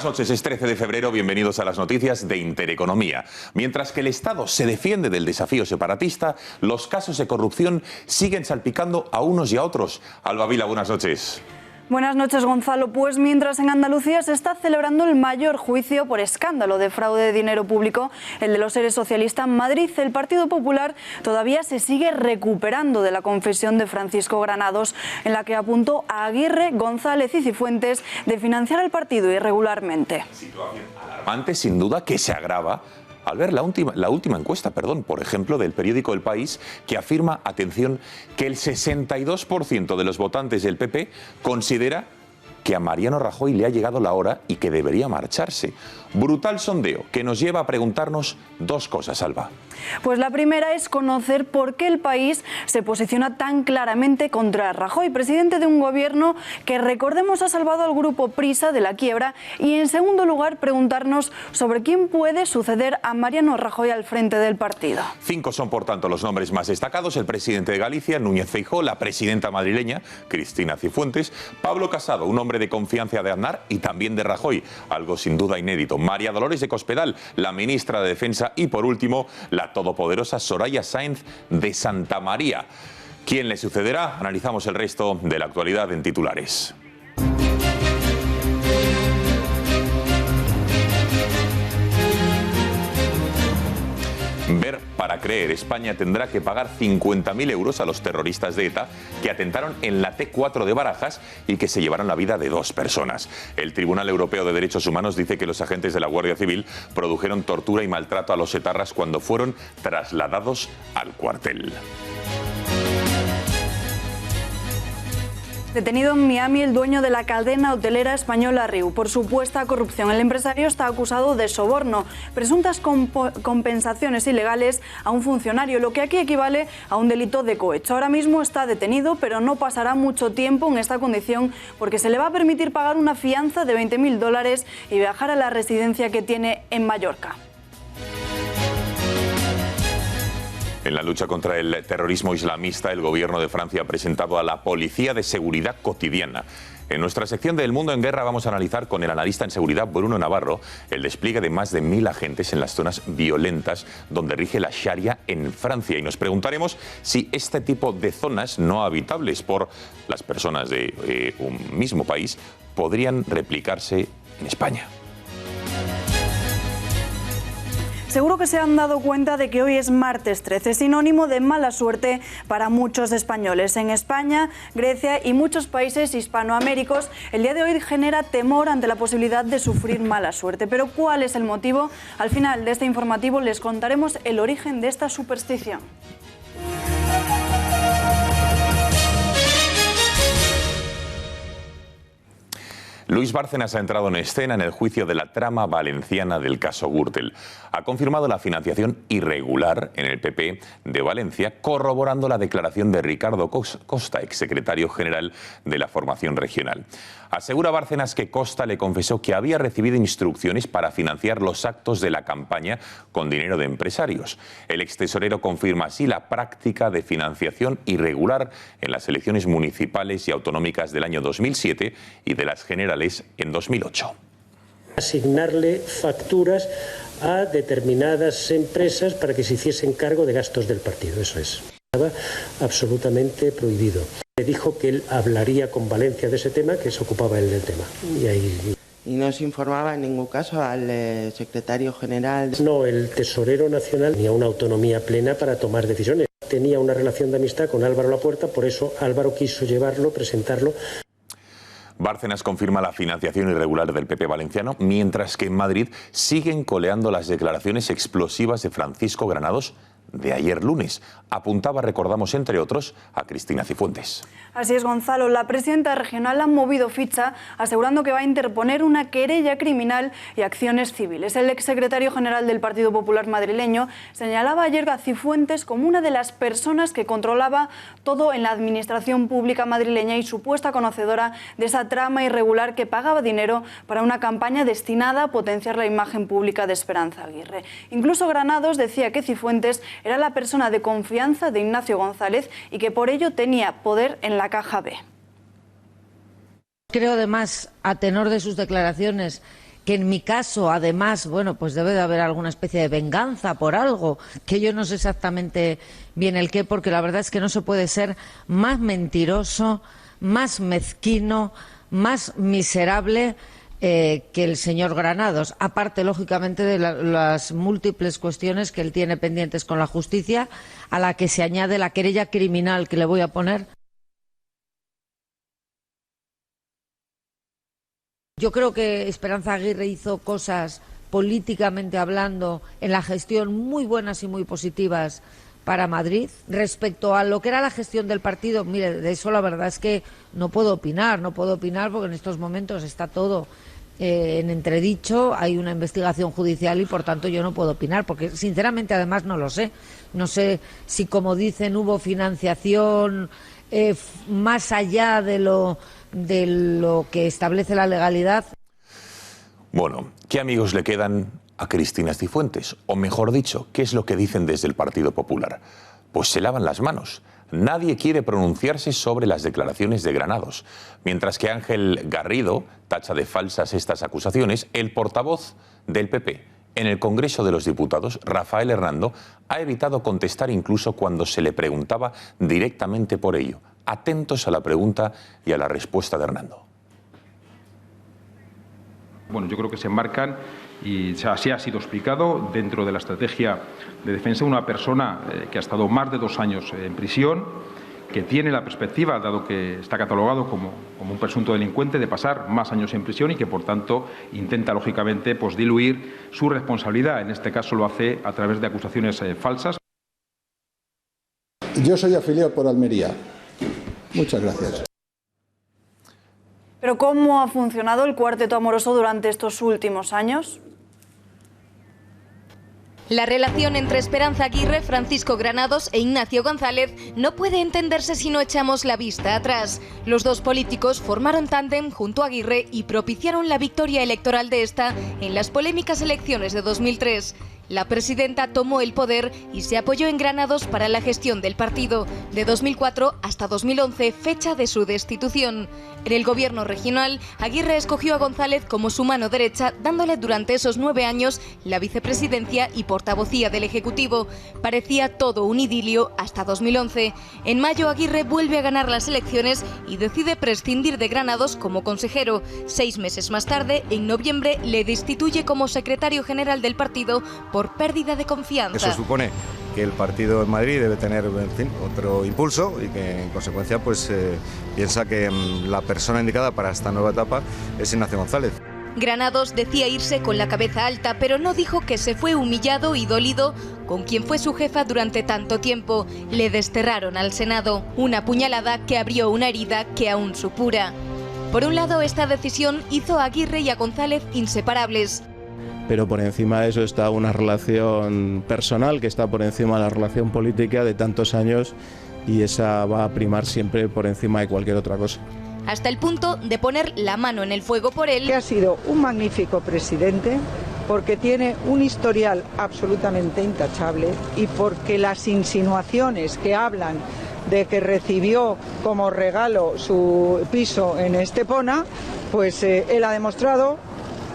noches, es 13 de febrero, bienvenidos a las noticias de Intereconomía. Mientras que el Estado se defiende del desafío separatista, los casos de corrupción siguen salpicando a unos y a otros. Alba Vila, buenas noches. Buenas noches, Gonzalo. Pues mientras en Andalucía se está celebrando el mayor juicio por escándalo de fraude de dinero público, el de los seres socialistas en Madrid, el Partido Popular todavía se sigue recuperando de la confesión de Francisco Granados, en la que apuntó a Aguirre, González y Cifuentes de financiar al partido irregularmente. Situación alarmante, sin duda, que se agrava al ver la última encuesta, por ejemplo, del periódico El País, que afirma, atención, que el 62% de los votantes del PP considera que a Mariano Rajoy le ha llegado la hora y que debería marcharse. Brutal sondeo que nos lleva a preguntarnos dos cosas, Alba. Pues la primera es conocer por qué el país se posiciona tan claramente contra Rajoy, presidente de un gobierno que, recordemos, ha salvado al grupo Prisa de la quiebra, y en segundo lugar preguntarnos sobre quién puede suceder a Mariano Rajoy al frente del partido. 5 son, por tanto, los nombres más destacados: el presidente de Galicia, Núñez Feijóo, la presidenta madrileña, Cristina Cifuentes, Pablo Casado, un hombre de confianza de Aznar y también de Rajoy, algo sin duda inédito, María Dolores de Cospedal, la ministra de Defensa, y por último, la todopoderosa Soraya Sáenz de Santamaría. ¿Quién le sucederá? Analizamos el resto de la actualidad en titulares. Ver para creer. España tendrá que pagar 50.000 euros a los terroristas de ETA que atentaron en la T4 de Barajas y que se llevaron la vida de 2 personas. El Tribunal Europeo de Derechos Humanos dice que los agentes de la Guardia Civil produjeron tortura y maltrato a los etarras cuando fueron trasladados al cuartel. Detenido en Miami el dueño de la cadena hotelera española Riu por supuesta corrupción. El empresario está acusado de soborno, presuntas compensaciones ilegales a un funcionario, lo que aquí equivale a un delito de cohecho. Ahora mismo está detenido, pero no pasará mucho tiempo en esta condición porque se le va a permitir pagar una fianza de $20.000 y viajar a la residencia que tiene en Mallorca. En la lucha contra el terrorismo islamista, el gobierno de Francia ha presentado a la Policía de Seguridad Cotidiana. En nuestra sección de El Mundo en Guerra vamos a analizar con el analista en seguridad Bruno Navarro el despliegue de más de 1.000 agentes en las zonas violentas donde rige la Sharia en Francia. Y nos preguntaremos si este tipo de zonas no habitables por las personas de un mismo país podrían replicarse en España. Seguro que se han dado cuenta de que hoy es martes 13, sinónimo de mala suerte para muchos españoles. En España, Grecia y muchos países hispanoaméricos, el día de hoy genera temor ante la posibilidad de sufrir mala suerte. Pero ¿cuál es el motivo? Al final de este informativo les contaremos el origen de esta superstición. Luis Bárcenas ha entrado en escena en el juicio de la trama valenciana del caso Gürtel. Ha confirmado la financiación irregular en el PP de Valencia, corroborando la declaración de Ricardo Costa, exsecretario general de la formación regional. Asegura Bárcenas que Costa le confesó que había recibido instrucciones para financiar los actos de la campaña con dinero de empresarios. El extesorero confirma así la práctica de financiación irregular en las elecciones municipales y autonómicas del año 2007 y de las generales en 2008. Asignarle facturas a determinadas empresas para que se hiciesen cargo de gastos del partido, eso es. Estaba absolutamente prohibido. Le dijo que él hablaría con Valencia de ese tema, que se ocupaba él del tema. ¿Y no se informaba en ningún caso al secretario general? No, el tesorero nacional tenía una autonomía plena para tomar decisiones. Tenía una relación de amistad con Álvaro Lapuerta, por eso Álvaro quiso llevarlo, presentarlo. Bárcenas confirma la financiación irregular del PP valenciano, mientras que en Madrid siguen coleando las declaraciones explosivas de Francisco Granados de ayer lunes. Apuntaba, recordamos, entre otros, a Cristina Cifuentes. Así es, Gonzalo. La presidenta regional ha movido ficha asegurando que va a interponer una querella criminal y acciones civiles. El exsecretario general del Partido Popular madrileño señalaba ayer a Cifuentes como una de las personas que controlaba todo en la administración pública madrileña y supuesta conocedora de esa trama irregular que pagaba dinero para una campaña destinada a potenciar la imagen pública de Esperanza Aguirre. Incluso Granados decía que Cifuentes era la persona de confianza de Ignacio González y que por ello tenía poder en la Caja B. Creo además, a tenor de sus declaraciones, que en mi caso, además, bueno, pues debe de haber alguna especie de venganza por algo, que yo no sé exactamente bien el qué, porque la verdad es que no se puede ser más mentiroso, más mezquino, más miserable que el señor Granados, aparte, lógicamente, de las múltiples cuestiones que él tiene pendientes con la justicia, a la que se añade la querella criminal que le voy a poner. Yo creo que Esperanza Aguirre hizo cosas, políticamente hablando, en la gestión muy buenas y muy positivas para Madrid. Respecto a lo que era la gestión del partido, mire, de eso la verdad es que no puedo opinar porque en estos momentos está todo en entredicho, hay una investigación judicial y por tanto yo no puedo opinar, porque sinceramente además no lo sé. No sé si, como dicen, hubo financiación más allá de lo que establece la legalidad. Bueno, ¿qué amigos le quedan a Cristina Cifuentes? O mejor dicho, ¿qué es lo que dicen desde el Partido Popular? Pues se lavan las manos. Nadie quiere pronunciarse sobre las declaraciones de Granados. Mientras que Ángel Garrido tacha de falsas estas acusaciones, el portavoz del PP en el Congreso de los Diputados, Rafael Hernando, ha evitado contestar incluso cuando se le preguntaba directamente por ello. Atentos a la pregunta y a la respuesta de Hernando. Bueno, yo creo que se enmarcan, y así ha sido explicado, dentro de la estrategia de defensa de una persona que ha estado más de 2 años en prisión, que tiene la perspectiva, dado que está catalogado como un presunto delincuente, de pasar más años en prisión y que, por tanto, intenta, lógicamente, pues diluir su responsabilidad. En este caso lo hace a través de acusaciones falsas. Yo soy afiliado por Almería. Muchas gracias. ¿Pero cómo ha funcionado el cuarteto amoroso durante estos últimos años? La relación entre Esperanza Aguirre, Francisco Granados e Ignacio González no puede entenderse si no echamos la vista atrás. Los dos políticos formaron tándem junto a Aguirre y propiciaron la victoria electoral de esta en las polémicas elecciones de 2003. La presidenta tomó el poder y se apoyó en Granados para la gestión del partido, de 2004 hasta 2011, fecha de su destitución. En el gobierno regional, Aguirre escogió a González como su mano derecha, dándole durante esos 9 años la vicepresidencia y portavocía del Ejecutivo. Parecía todo un idilio hasta 2011. En mayo, Aguirre vuelve a ganar las elecciones y decide prescindir de Granados como consejero. 6 meses más tarde, en noviembre, le destituye como secretario general del partido por pérdida de confianza. Eso supone que el partido en Madrid debe tener, en fin, otro impulso y que en consecuencia pues piensa que la persona indicada para esta nueva etapa es Ignacio González. Granados decía irse con la cabeza alta, pero no dijo que se fue humillado y dolido con quien fue su jefa durante tanto tiempo. Le desterraron al Senado, una puñalada que abrió una herida que aún supura. Por un lado, esta decisión hizo a Aguirre y a González inseparables. Pero por encima de eso está una relación personal que está por encima de la relación política de tantos años y esa va a primar siempre por encima de cualquier otra cosa. Hasta el punto de poner la mano en el fuego por él. Que ha sido un magnífico presidente porque tiene un historial absolutamente intachable y porque las insinuaciones que hablan de que recibió como regalo su piso en Estepona, pues él ha demostrado,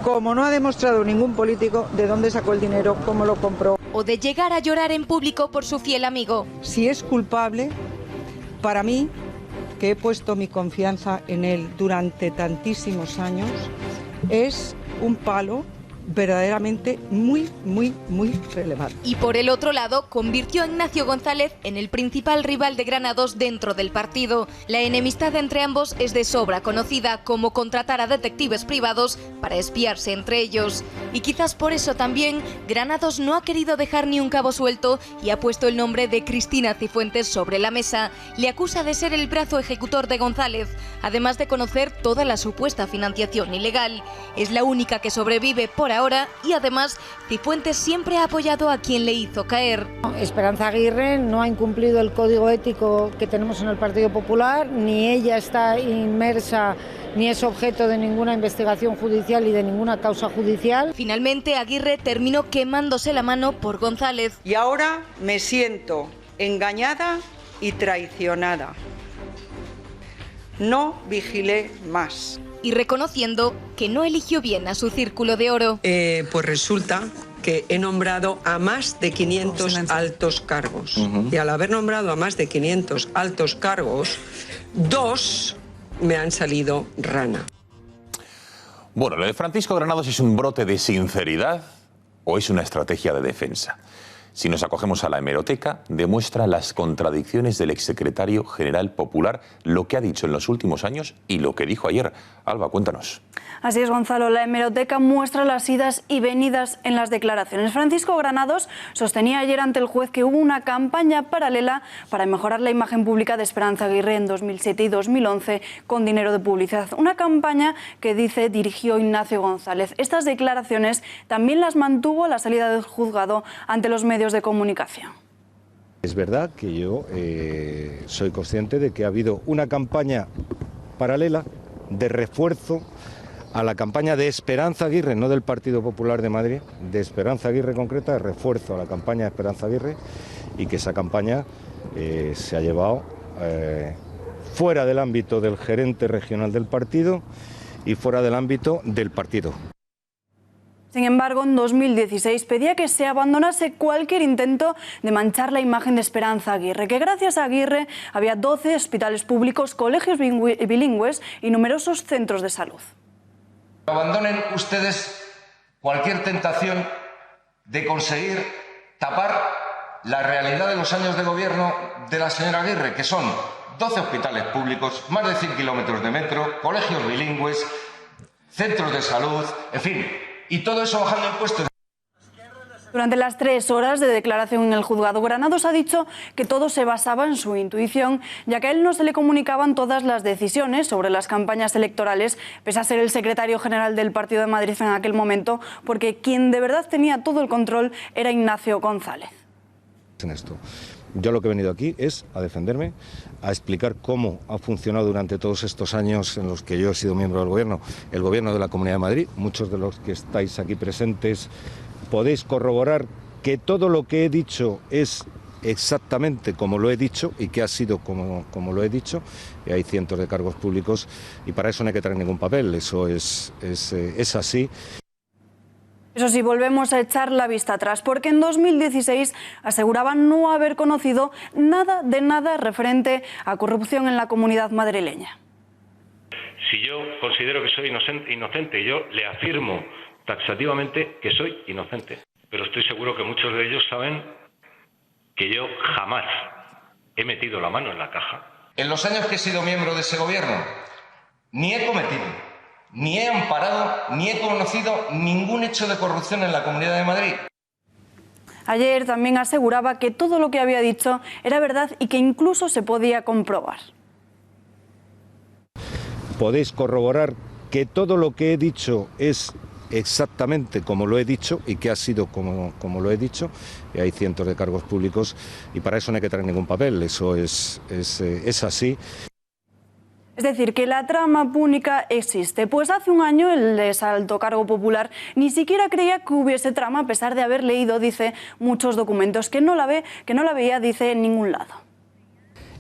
como no ha demostrado ningún político, de dónde sacó el dinero, cómo lo compró. O de llegar a llorar en público por su fiel amigo. Si es culpable, para mí, que he puesto mi confianza en él durante tantísimos años, es un palo verdaderamente muy relevante. Y por el otro lado, convirtió a Ignacio González en el principal rival de Granados dentro del partido. La enemistad entre ambos es de sobra conocida, como contratar a detectives privados para espiarse entre ellos. Y quizás por eso también Granados no ha querido dejar ni un cabo suelto y ha puesto el nombre de Cristina Cifuentes sobre la mesa. Le acusa de ser el brazo ejecutor de González, además de conocer toda la supuesta financiación ilegal. Es la única que sobrevive por ahora y además Cifuentes siempre ha apoyado a quien le hizo caer. Esperanza Aguirre no ha incumplido el código ético que tenemos en el Partido Popular, ni ella está inmersa ni es objeto de ninguna investigación judicial y de ninguna causa judicial. Finalmente, Aguirre terminó quemándose la mano por González. Y ahora me siento engañada y traicionada. No vigilé más. y reconociendo que no eligió bien a su círculo de oro. Pues resulta que he nombrado a más de 500 altos cargos. Y al haber nombrado a más de 500 altos cargos, 2 me han salido rana. Bueno, lo de Francisco Granados es un brote de sinceridad o es una estrategia de defensa. Si nos acogemos a la hemeroteca, demuestra las contradicciones del exsecretario general popular, lo que ha dicho en los últimos años y lo que dijo ayer. Alba, cuéntanos. Así es, Gonzalo. La hemeroteca muestra las idas y venidas en las declaraciones. Francisco Granados sostenía ayer ante el juez que hubo una campaña paralela para mejorar la imagen pública de Esperanza Aguirre en 2007 y 2011 con dinero de publicidad. Una campaña que, dice, dirigió Ignacio González. Estas declaraciones también las mantuvo a la salida del juzgado ante los medios de comunicación. Es verdad que yo soy consciente de que ha habido una campaña paralela de refuerzo a la campaña de Esperanza Aguirre, no del Partido Popular de Madrid, de Esperanza Aguirre concreta, de refuerzo a la campaña de Esperanza Aguirre, y que esa campaña se ha llevado fuera del ámbito del gerente regional del partido y fuera del ámbito del partido. Sin embargo, en 2016 pedía que se abandonase cualquier intento de manchar la imagen de Esperanza Aguirre, que gracias a Aguirre había 12 hospitales públicos, colegios bilingües y numerosos centros de salud. Abandonen ustedes cualquier tentación de conseguir tapar la realidad de los años de gobierno de la señora Aguirre, que son 12 hospitales públicos, más de 100 kilómetros de metro, colegios bilingües, centros de salud, en fin, y todo eso bajando impuestos. Durante las 3 horas de declaración en el juzgado, Granados ha dicho que todo se basaba en su intuición, ya que a él no se le comunicaban todas las decisiones sobre las campañas electorales, pese a ser el secretario general del Partido de Madrid en aquel momento, porque quien de verdad tenía todo el control era Ignacio González. En esto. Yo lo que he venido aquí es a defenderme, a explicar cómo ha funcionado durante todos estos años en los que yo he sido miembro del gobierno, el gobierno de la Comunidad de Madrid. Muchos de los que estáis aquí presentes podéis corroborar que todo lo que he dicho es exactamente como lo he dicho y que ha sido como lo he dicho. Y hay cientos de cargos públicos y para eso no hay que traer ningún papel, eso es así. Eso sí, volvemos a echar la vista atrás, porque en 2016 aseguraban no haber conocido nada de nada referente a corrupción en la comunidad madrileña. Si yo considero que soy inocente, yo le afirmo taxativamente que soy inocente. Pero estoy seguro que muchos de ellos saben que yo jamás he metido la mano en la caja. En los años que he sido miembro de ese gobierno, ni he cometido, ni he amparado, ni he conocido ningún hecho de corrupción en la Comunidad de Madrid. Ayer también aseguraba que todo lo que había dicho era verdad y que incluso se podía comprobar. Podéis corroborar que todo lo que he dicho es exactamente como lo he dicho y que ha sido como lo he dicho. Y hay cientos de cargos públicos y para eso no hay que traer ningún papel, eso es así. Es decir, que la trama púnica existe. Pues hace un año el exalto cargo popular ni siquiera creía que hubiese trama, a pesar de haber leído, dice, muchos documentos, que no la veía, dice, en ningún lado.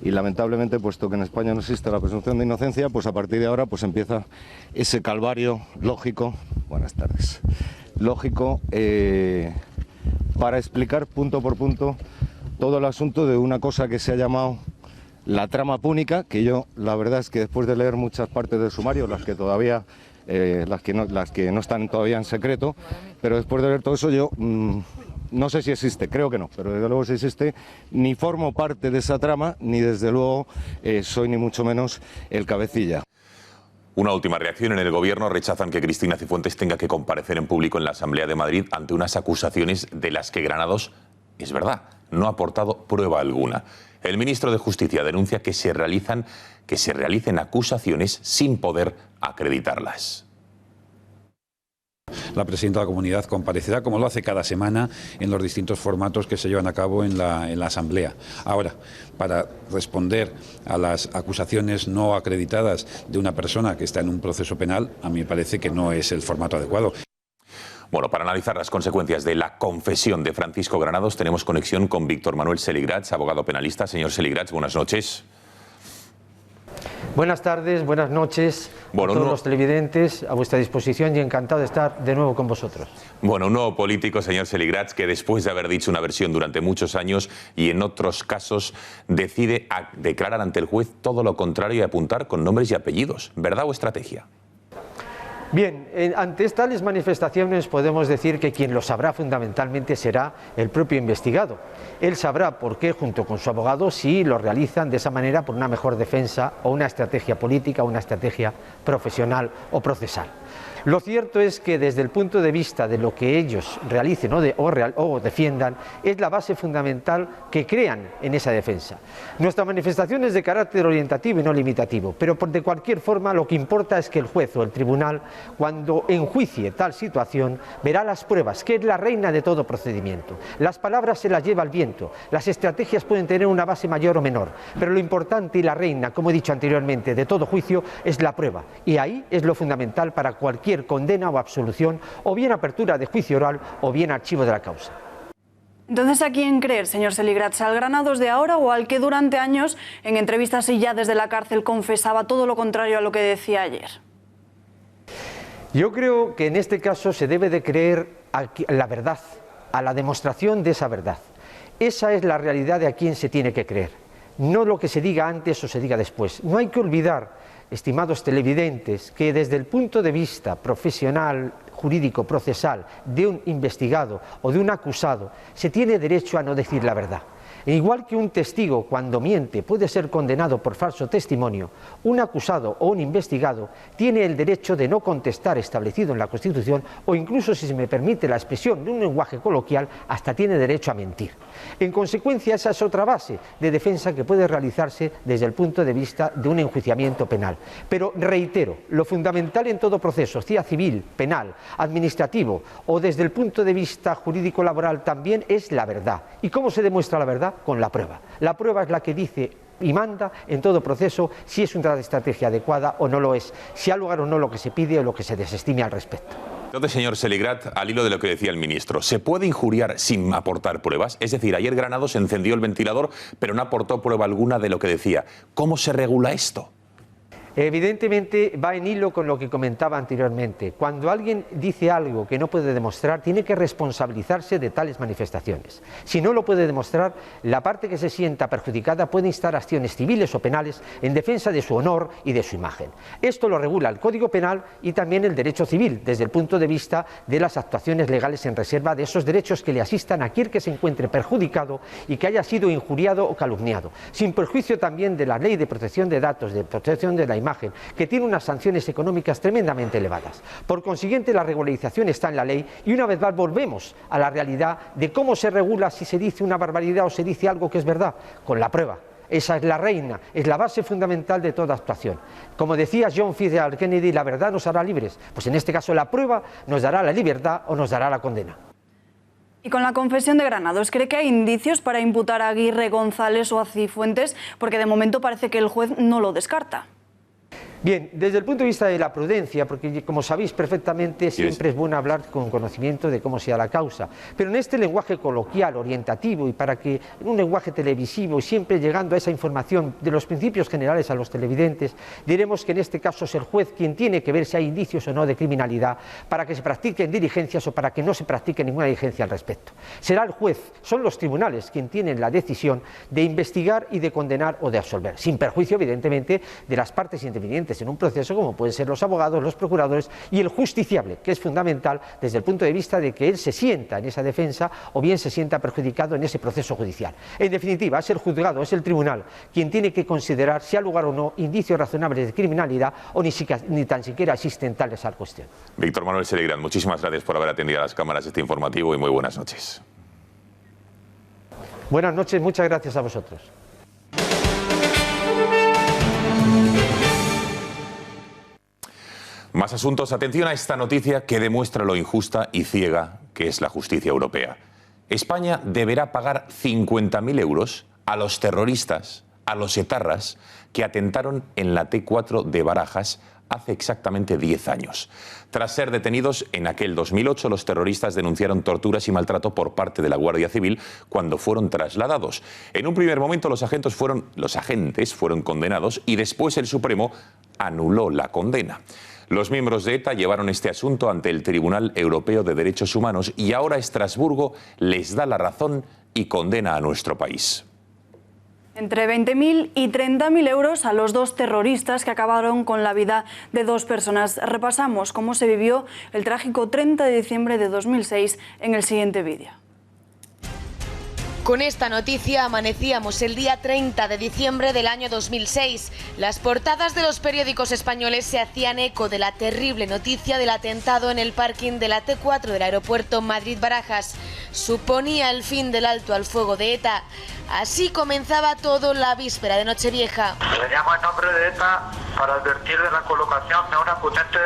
Y lamentablemente, puesto que en España no existe la presunción de inocencia, pues a partir de ahora pues empieza ese calvario lógico, buenas tardes, lógico, para explicar punto por punto todo el asunto de una cosa que se ha llamado la trama púnica, que yo la verdad es que después de leer muchas partes del sumario, las que todavía, las que no están todavía en secreto, pero después de leer todo eso yo no sé si existe, creo que no, pero desde luego si existe, ni formo parte de esa trama, ni desde luego soy ni mucho menos el cabecilla. Una última reacción en el Gobierno: rechazan que Cristina Cifuentes tenga que comparecer en público en la Asamblea de Madrid ante unas acusaciones de las que Granados, es verdad, no ha aportado prueba alguna. El ministro de Justicia denuncia que se realicen acusaciones sin poder acreditarlas. La presidenta de la comunidad comparecerá, como lo hace cada semana, en los distintos formatos que se llevan a cabo en la Asamblea. Ahora, para responder a las acusaciones no acreditadas de una persona que está en un proceso penal, a mí me parece que no es el formato adecuado. Bueno, para analizar las consecuencias de la confesión de Francisco Granados tenemos conexión con Víctor Manuel Seligrats, abogado penalista. Señor Seligrats, buenas noches. Buenas tardes, buenas noches a todos los televidentes, a vuestra disposición y encantado de estar de nuevo con vosotros. Bueno, un nuevo político, señor Seligrats, que después de haber dicho una versión durante muchos años y en otros casos decide declarar ante el juez todo lo contrario y apuntar con nombres y apellidos. ¿Verdad o estrategia? Bien, ante tales manifestaciones podemos decir que quien lo sabrá fundamentalmente será el propio investigado. Él sabrá por qué, junto con su abogado, si lo realizan de esa manera por una mejor defensa o una estrategia política o una estrategia profesional o procesal. Lo cierto es que desde el punto de vista de lo que ellos realicen o defiendan, es la base fundamental que crean en esa defensa. Nuestra manifestación es de carácter orientativo y no limitativo, pero de cualquier forma lo que importa es que el juez o el tribunal, cuando enjuicie tal situación, verá las pruebas, que es la reina de todo procedimiento. Las palabras se las lleva el viento, las estrategias pueden tener una base mayor o menor, pero lo importante y la reina, como he dicho anteriormente, de todo juicio es la prueba, y ahí es lo fundamental para cualquier condena o absolución, o bien apertura de juicio oral o bien archivo de la causa. Entonces, ¿a quién creer, señor Seligrats? ¿Al Granados de ahora o al que durante años, en entrevistas y ya desde la cárcel, confesaba todo lo contrario a lo que decía ayer? Yo creo que en este caso se debe de creer a la verdad, a la demostración de esa verdad. Esa es la realidad de a quién se tiene que creer, no lo que se diga antes o se diga después. No hay que olvidar, estimados televidentes, que desde el punto de vista profesional, jurídico, procesal, de un investigado o de un acusado, se tiene derecho a no decir la verdad. E igual que un testigo, cuando miente, puede ser condenado por falso testimonio, un acusado o un investigado tiene el derecho de no contestar establecido en la Constitución, o incluso, si se me permite la expresión de un lenguaje coloquial, hasta tiene derecho a mentir. En consecuencia, esa es otra base de defensa que puede realizarse desde el punto de vista de un enjuiciamiento penal. Pero reitero, lo fundamental en todo proceso, sea civil, penal, administrativo o desde el punto de vista jurídico-laboral también, es la verdad. ¿Y cómo se demuestra la verdad? Con la prueba. La prueba es la que dice y manda en todo proceso si es una estrategia adecuada o no lo es, si ha lugar o no lo que se pide o lo que se desestime al respecto. Entonces, señor Seligrats, al hilo de lo que decía el ministro, ¿se puede injuriar sin aportar pruebas? Es decir, ayer Granados encendió el ventilador, pero no aportó prueba alguna de lo que decía. ¿Cómo se regula esto? Evidentemente va en hilo con lo que comentaba anteriormente. Cuando alguien dice algo que no puede demostrar, tiene que responsabilizarse de tales manifestaciones. Si no lo puede demostrar, la parte que se sienta perjudicada puede instar acciones civiles o penales en defensa de su honor y de su imagen. Esto lo regula el Código Penal y también el derecho civil, desde el punto de vista de las actuaciones legales en reserva de esos derechos que le asistan a aquel que se encuentre perjudicado y que haya sido injuriado o calumniado, sin perjuicio también de la Ley de Protección de Datos, de protección de la imagen, que tiene unas sanciones económicas tremendamente elevadas. Por consiguiente, la regularización está en la ley y una vez más volvemos a la realidad de cómo se regula si se dice una barbaridad o se dice algo que es verdad, con la prueba. Esa es la reina, es la base fundamental de toda actuación. Como decía John F. Kennedy, la verdad nos hará libres. Pues en este caso la prueba nos dará la libertad o nos dará la condena. Y con la confesión de Granados, ¿cree que hay indicios para imputar a Aguirre, González o a Cifuentes? Porque de momento parece que el juez no lo descarta. Bien, desde el punto de vista de la prudencia, porque como sabéis perfectamente, siempre es bueno hablar con conocimiento de cómo sea la causa, pero en este lenguaje coloquial, orientativo, y para que en un lenguaje televisivo y siempre llegando a esa información de los principios generales a los televidentes, diremos que en este caso es el juez quien tiene que ver si hay indicios o no de criminalidad para que se practiquen diligencias o para que no se practique ninguna diligencia al respecto. Será el juez, son los tribunales quien tienen la decisión de investigar y de condenar o de absolver, sin perjuicio evidentemente de las partes intervinientes en un proceso, como pueden ser los abogados, los procuradores y el justiciable, que es fundamental desde el punto de vista de que él se sienta en esa defensa o bien se sienta perjudicado en ese proceso judicial. En definitiva, es el juzgado, es el tribunal quien tiene que considerar si ha lugar o no indicios razonables de criminalidad o ni tan siquiera existen tales esa cuestión. Víctor Manuel Seligrats, muchísimas gracias por haber atendido a las cámaras este informativo y muy buenas noches. Buenas noches, muchas gracias a vosotros. Más asuntos. Atención a esta noticia que demuestra lo injusta y ciega que es la justicia europea. España deberá pagar 50.000 euros a los terroristas, a los etarras, que atentaron en la T4 de Barajas hace exactamente 10 años. Tras ser detenidos en aquel 2008, los terroristas denunciaron torturas y maltrato por parte de la Guardia Civil cuando fueron trasladados. En un primer momento los agentes fueron condenados y después el Supremo anuló la condena. Los miembros de ETA llevaron este asunto ante el Tribunal Europeo de Derechos Humanos y ahora Estrasburgo les da la razón y condena a nuestro país. Entre 20.000 y 30.000 euros a los dos terroristas que acabaron con la vida de dos personas. Repasamos cómo se vivió el trágico 30 de diciembre de 2006 en el siguiente vídeo. Con esta noticia amanecíamos el día 30 de diciembre del año 2006. Las portadas de los periódicos españoles se hacían eco de la terrible noticia del atentado en el parking de la T4 del aeropuerto Madrid-Barajas. Suponía el fin del alto al fuego de ETA. Así comenzaba todo la víspera de Nochevieja. Le llamo en nombre de ETA para advertir de la colocación de una potente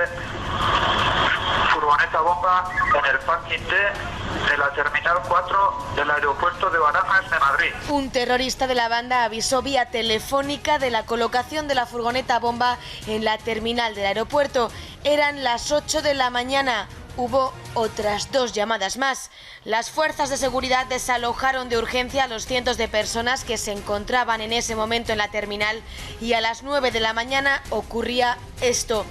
furgoneta bomba en el parking de la Terminal 4 del aeropuerto de Barajas de Madrid. Un terrorista de la banda avisó vía telefónica de la colocación de la furgoneta bomba en la terminal del aeropuerto. Eran las 8 de la mañana. Hubo otras dos llamadas más. Las fuerzas de seguridad desalojaron de urgencia a los cientos de personas que se encontraban en ese momento en la terminal y a las 9 de la mañana ocurría esto.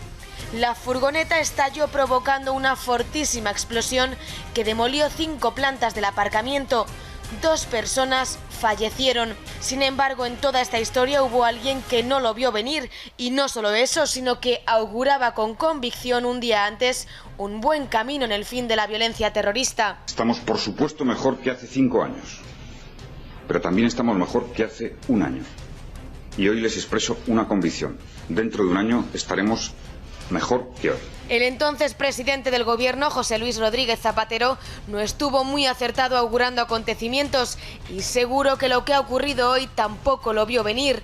La furgoneta estalló provocando una fortísima explosión que demolió 5 plantas del aparcamiento. 2 personas fallecieron. Sin embargo, en toda esta historia hubo alguien que no lo vio venir. Y no solo eso, sino que auguraba con convicción un día antes un buen camino en el fin de la violencia terrorista. Estamos, por supuesto, mejor que hace 5 años. Pero también estamos mejor que hace 1 año. Y hoy les expreso una convicción. Dentro de 1 año estaremos mejor que hoy. El entonces presidente del gobierno, José Luis Rodríguez Zapatero, no estuvo muy acertado augurando acontecimientos y seguro que lo que ha ocurrido hoy tampoco lo vio venir.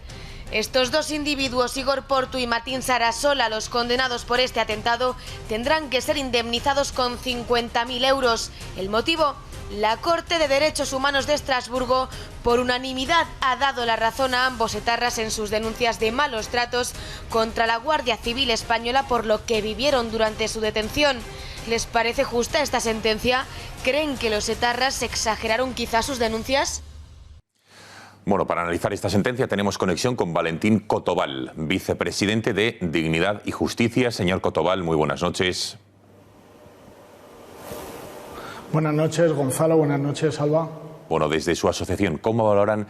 Estos dos individuos, Igor Portu y Martín Sarasola, los condenados por este atentado, tendrán que ser indemnizados con 50.000 euros. ¿El motivo? La Corte de Derechos Humanos de Estrasburgo, por unanimidad, ha dado la razón a ambos etarras en sus denuncias de malos tratos contra la Guardia Civil española por lo que vivieron durante su detención. ¿Les parece justa esta sentencia? ¿Creen que los etarras exageraron quizás sus denuncias? Bueno, para analizar esta sentencia tenemos conexión con Valentín Cotobal, vicepresidente de Dignidad y Justicia. Señor Cotobal, muy buenas noches. Buenas noches, Gonzalo. Buenas noches, Alba. Bueno, desde su asociación, ¿cómo valoran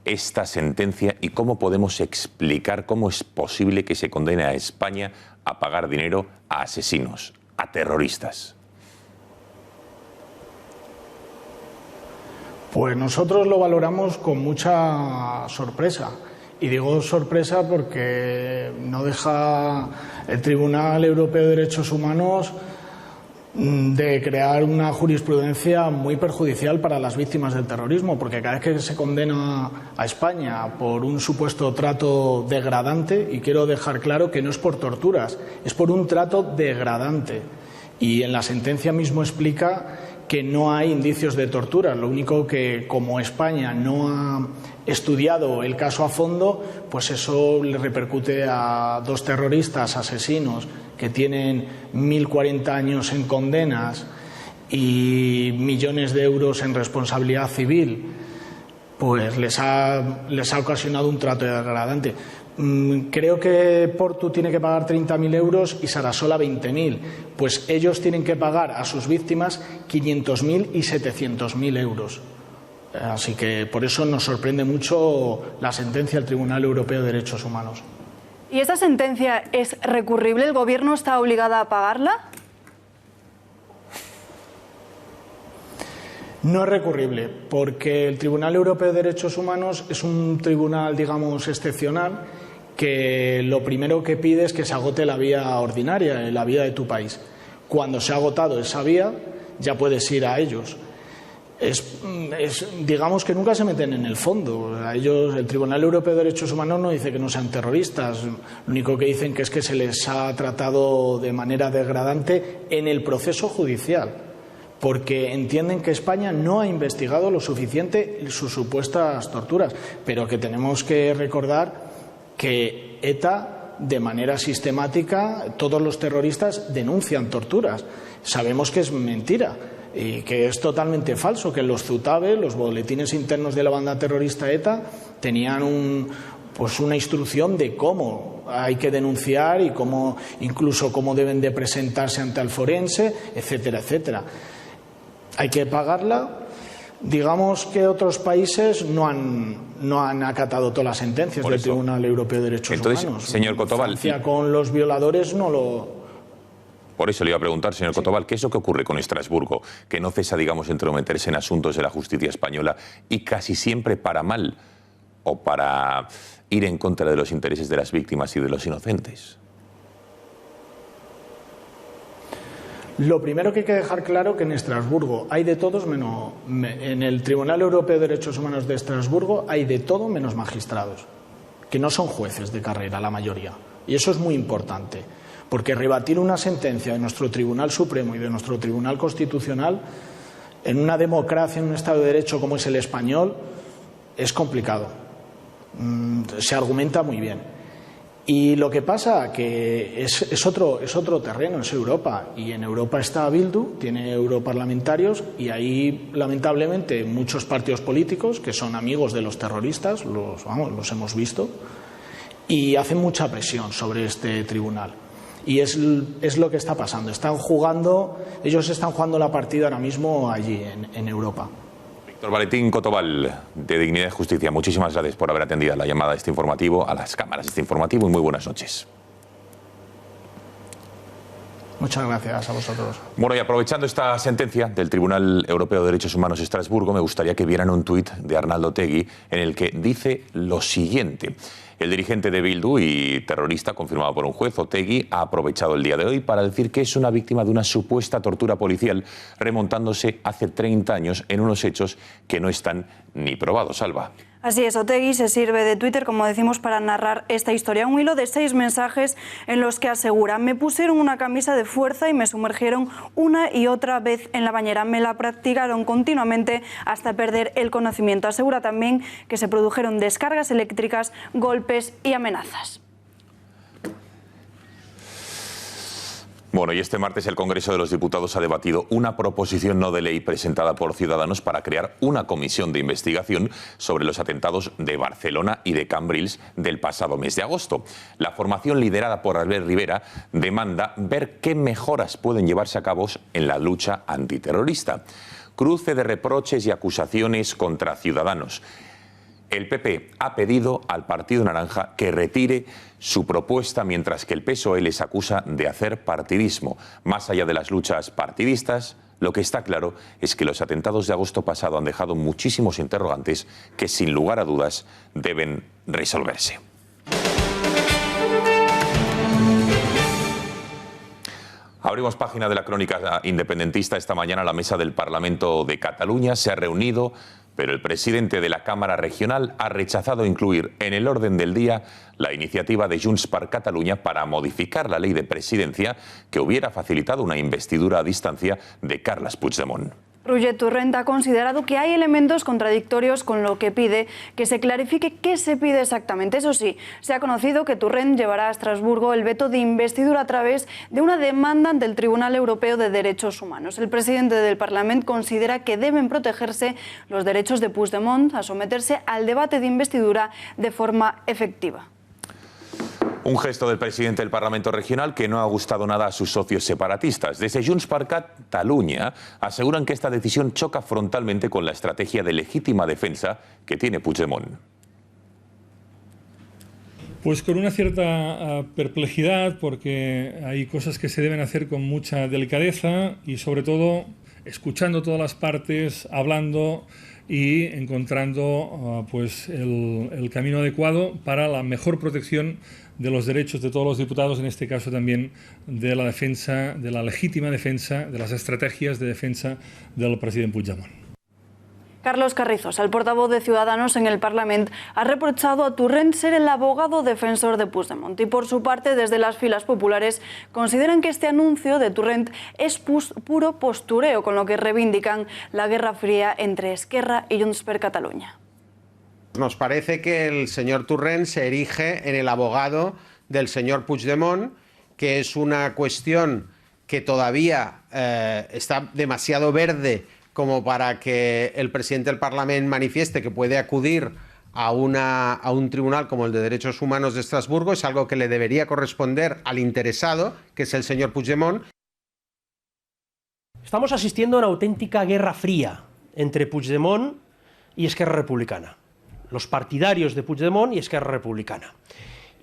esta sentencia y cómo podemos explicar cómo es posible que se condene a España a pagar dinero a asesinos, a terroristas? Pues nosotros lo valoramos con mucha sorpresa. Y digo sorpresa porque no deja el Tribunal Europeo de Derechos Humanos de crear una jurisprudencia muy perjudicial para las víctimas del terrorismo, porque cada vez que se condena a España por un supuesto trato degradante, y quiero dejar claro que no es por torturas, es por un trato degradante, y en la sentencia mismo explica que no hay indicios de tortura, lo único que, como España no ha estudiado el caso a fondo, pues eso le repercute a dos terroristas asesinos que tienen 1.040 años en condenas y millones de euros en responsabilidad civil, pues les ha ocasionado un trato degradante. Creo que Portu tiene que pagar 30.000 euros y Sarasola 20.000. Pues ellos tienen que pagar a sus víctimas 500.000 y 700.000 euros. Así que por eso nos sorprende mucho la sentencia del Tribunal Europeo de Derechos Humanos. ¿Y esta sentencia es recurrible? ¿El Gobierno está obligado a pagarla? No es recurrible, porque el Tribunal Europeo de Derechos Humanos es un tribunal, digamos, excepcional, que lo primero que pide es que se agote la vía ordinaria, la vía de tu país. Cuando se ha agotado esa vía, ya puedes ir a ellos. Digamos que nunca se meten en el fondo. A ellos, el Tribunal Europeo de Derechos Humanos no dice que no sean terroristas. Lo único que dicen que es que se les ha tratado de manera degradante en el proceso judicial, porque entienden que España no ha investigado lo suficiente sus supuestas torturas, pero que tenemos que recordar que ETA de manera sistemática, todos los terroristas denuncian torturas. Sabemos que es mentira y que es totalmente falso, que los ZUTABE, los boletines internos de la banda terrorista ETA, tenían una instrucción de cómo hay que denunciar y incluso cómo deben de presentarse ante el forense, etcétera, etcétera. Hay que pagarla. Digamos que otros países no han acatado todas las sentencias del Tribunal Europeo de Derechos Humanos. Señor Cotobal, Francia con los violadores no lo... Por eso le iba a preguntar, señor Cotobal, ¿qué es lo que ocurre con Estrasburgo? Que no cesa, digamos, entrometerse en asuntos de la justicia española y casi siempre para mal o para ir en contra de los intereses de las víctimas y de los inocentes. Lo primero que hay que dejar claro que en Estrasburgo hay de todos menos... En el Tribunal Europeo de Derechos Humanos de Estrasburgo hay de todo menos magistrados, que no son jueces de carrera, la mayoría. Y eso es muy importante, porque rebatir una sentencia de nuestro Tribunal Supremo y de nuestro Tribunal Constitucional en una democracia, en un Estado de Derecho como es el español, es complicado. Se argumenta muy bien. Y lo que pasa que es otro terreno, es Europa, y en Europa está Bildu, tiene europarlamentarios, y ahí lamentablemente muchos partidos políticos que son amigos de los terroristas, los hemos visto, y hacen mucha presión sobre este tribunal. Y es lo que está pasando. Ellos están jugando la partida ahora mismo allí en Europa. Víctor Valentín Cotobal, de Dignidad y Justicia, muchísimas gracias por haber atendido la llamada de este informativo, a las cámaras de este informativo, y muy buenas noches. Muchas gracias a vosotros. Bueno, y aprovechando esta sentencia del Tribunal Europeo de Derechos Humanos de Estrasburgo, me gustaría que vieran un tuit de Arnaldo Otegi en el que dice lo siguiente. El dirigente de Bildu y terrorista confirmado por un juez, Otegi, ha aprovechado el día de hoy para decir que es una víctima de una supuesta tortura policial, remontándose hace 30 años en unos hechos que no están ni probados. Alba. Así es, Otegi se sirve de Twitter, como decimos, para narrar esta historia. Un hilo de 6 mensajes en los que asegura: me pusieron una camisa de fuerza y me sumergieron una y otra vez en la bañera. Me la practicaron continuamente hasta perder el conocimiento. Asegura también que se produjeron descargas eléctricas, golpes y amenazas. Bueno, y este martes el Congreso de los Diputados ha debatido una proposición no de ley presentada por Ciudadanos para crear una comisión de investigación sobre los atentados de Barcelona y de Cambrils del pasado mes de agosto. La formación liderada por Albert Rivera demanda ver qué mejoras pueden llevarse a cabo en la lucha antiterrorista. Cruce de reproches y acusaciones contra Ciudadanos. El PP ha pedido al Partido Naranja que retire su propuesta, mientras que el PSOE les acusa de hacer partidismo. Más allá de las luchas partidistas, lo que está claro es que los atentados de agosto pasado han dejado muchísimos interrogantes que, sin lugar a dudas, deben resolverse. Abrimos página de la crónica independentista. Esta mañana la mesa del Parlamento de Cataluña se ha reunido, pero el presidente de la Cámara Regional ha rechazado incluir en el orden del día la iniciativa de Junts per Catalunya para modificar la ley de presidencia que hubiera facilitado una investidura a distancia de Carles Puigdemont. Roger Torrent ha considerado que hay elementos contradictorios con lo que pide que se clarifique qué se pide exactamente. Eso sí, se ha conocido que Torrent llevará a Estrasburgo el veto de investidura a través de una demanda ante el Tribunal Europeo de Derechos Humanos. El presidente del Parlamento considera que deben protegerse los derechos de Puigdemont a someterse al debate de investidura de forma efectiva. Un gesto del presidente del Parlamento Regional que no ha gustado nada a sus socios separatistas. Desde Junts per Catalunya aseguran que esta decisión choca frontalmente con la estrategia de legítima defensa que tiene Puigdemont. Pues con una cierta perplejidad, porque hay cosas que se deben hacer con mucha delicadeza y sobre todo escuchando todas las partes, hablando y encontrando pues el camino adecuado para la mejor protección de los derechos de todos los diputados, en este caso también de la defensa, de la legítima defensa, de las estrategias de defensa del presidente Puigdemont. Carlos Carrizos, el portavoz de Ciudadanos en el Parlamento, ha reprochado a Torrent ser el abogado defensor de Puigdemont. Y por su parte, desde las filas populares, consideran que este anuncio de Torrent es puro postureo, con lo que reivindican la guerra fría entre Esquerra y Junts per Catalunya. Nos parece que el señor Torrent se erige en el abogado del señor Puigdemont, que es una cuestión que todavía está demasiado verde como para que el presidente del Parlamento manifieste que puede acudir a un tribunal como el de Derechos Humanos de Estrasburgo. Es algo que le debería corresponder al interesado, que es el señor Puigdemont. Estamos asistiendo a una auténtica guerra fría entre Puigdemont y Esquerra Republicana, los partidarios de Puigdemont y Esquerra Republicana.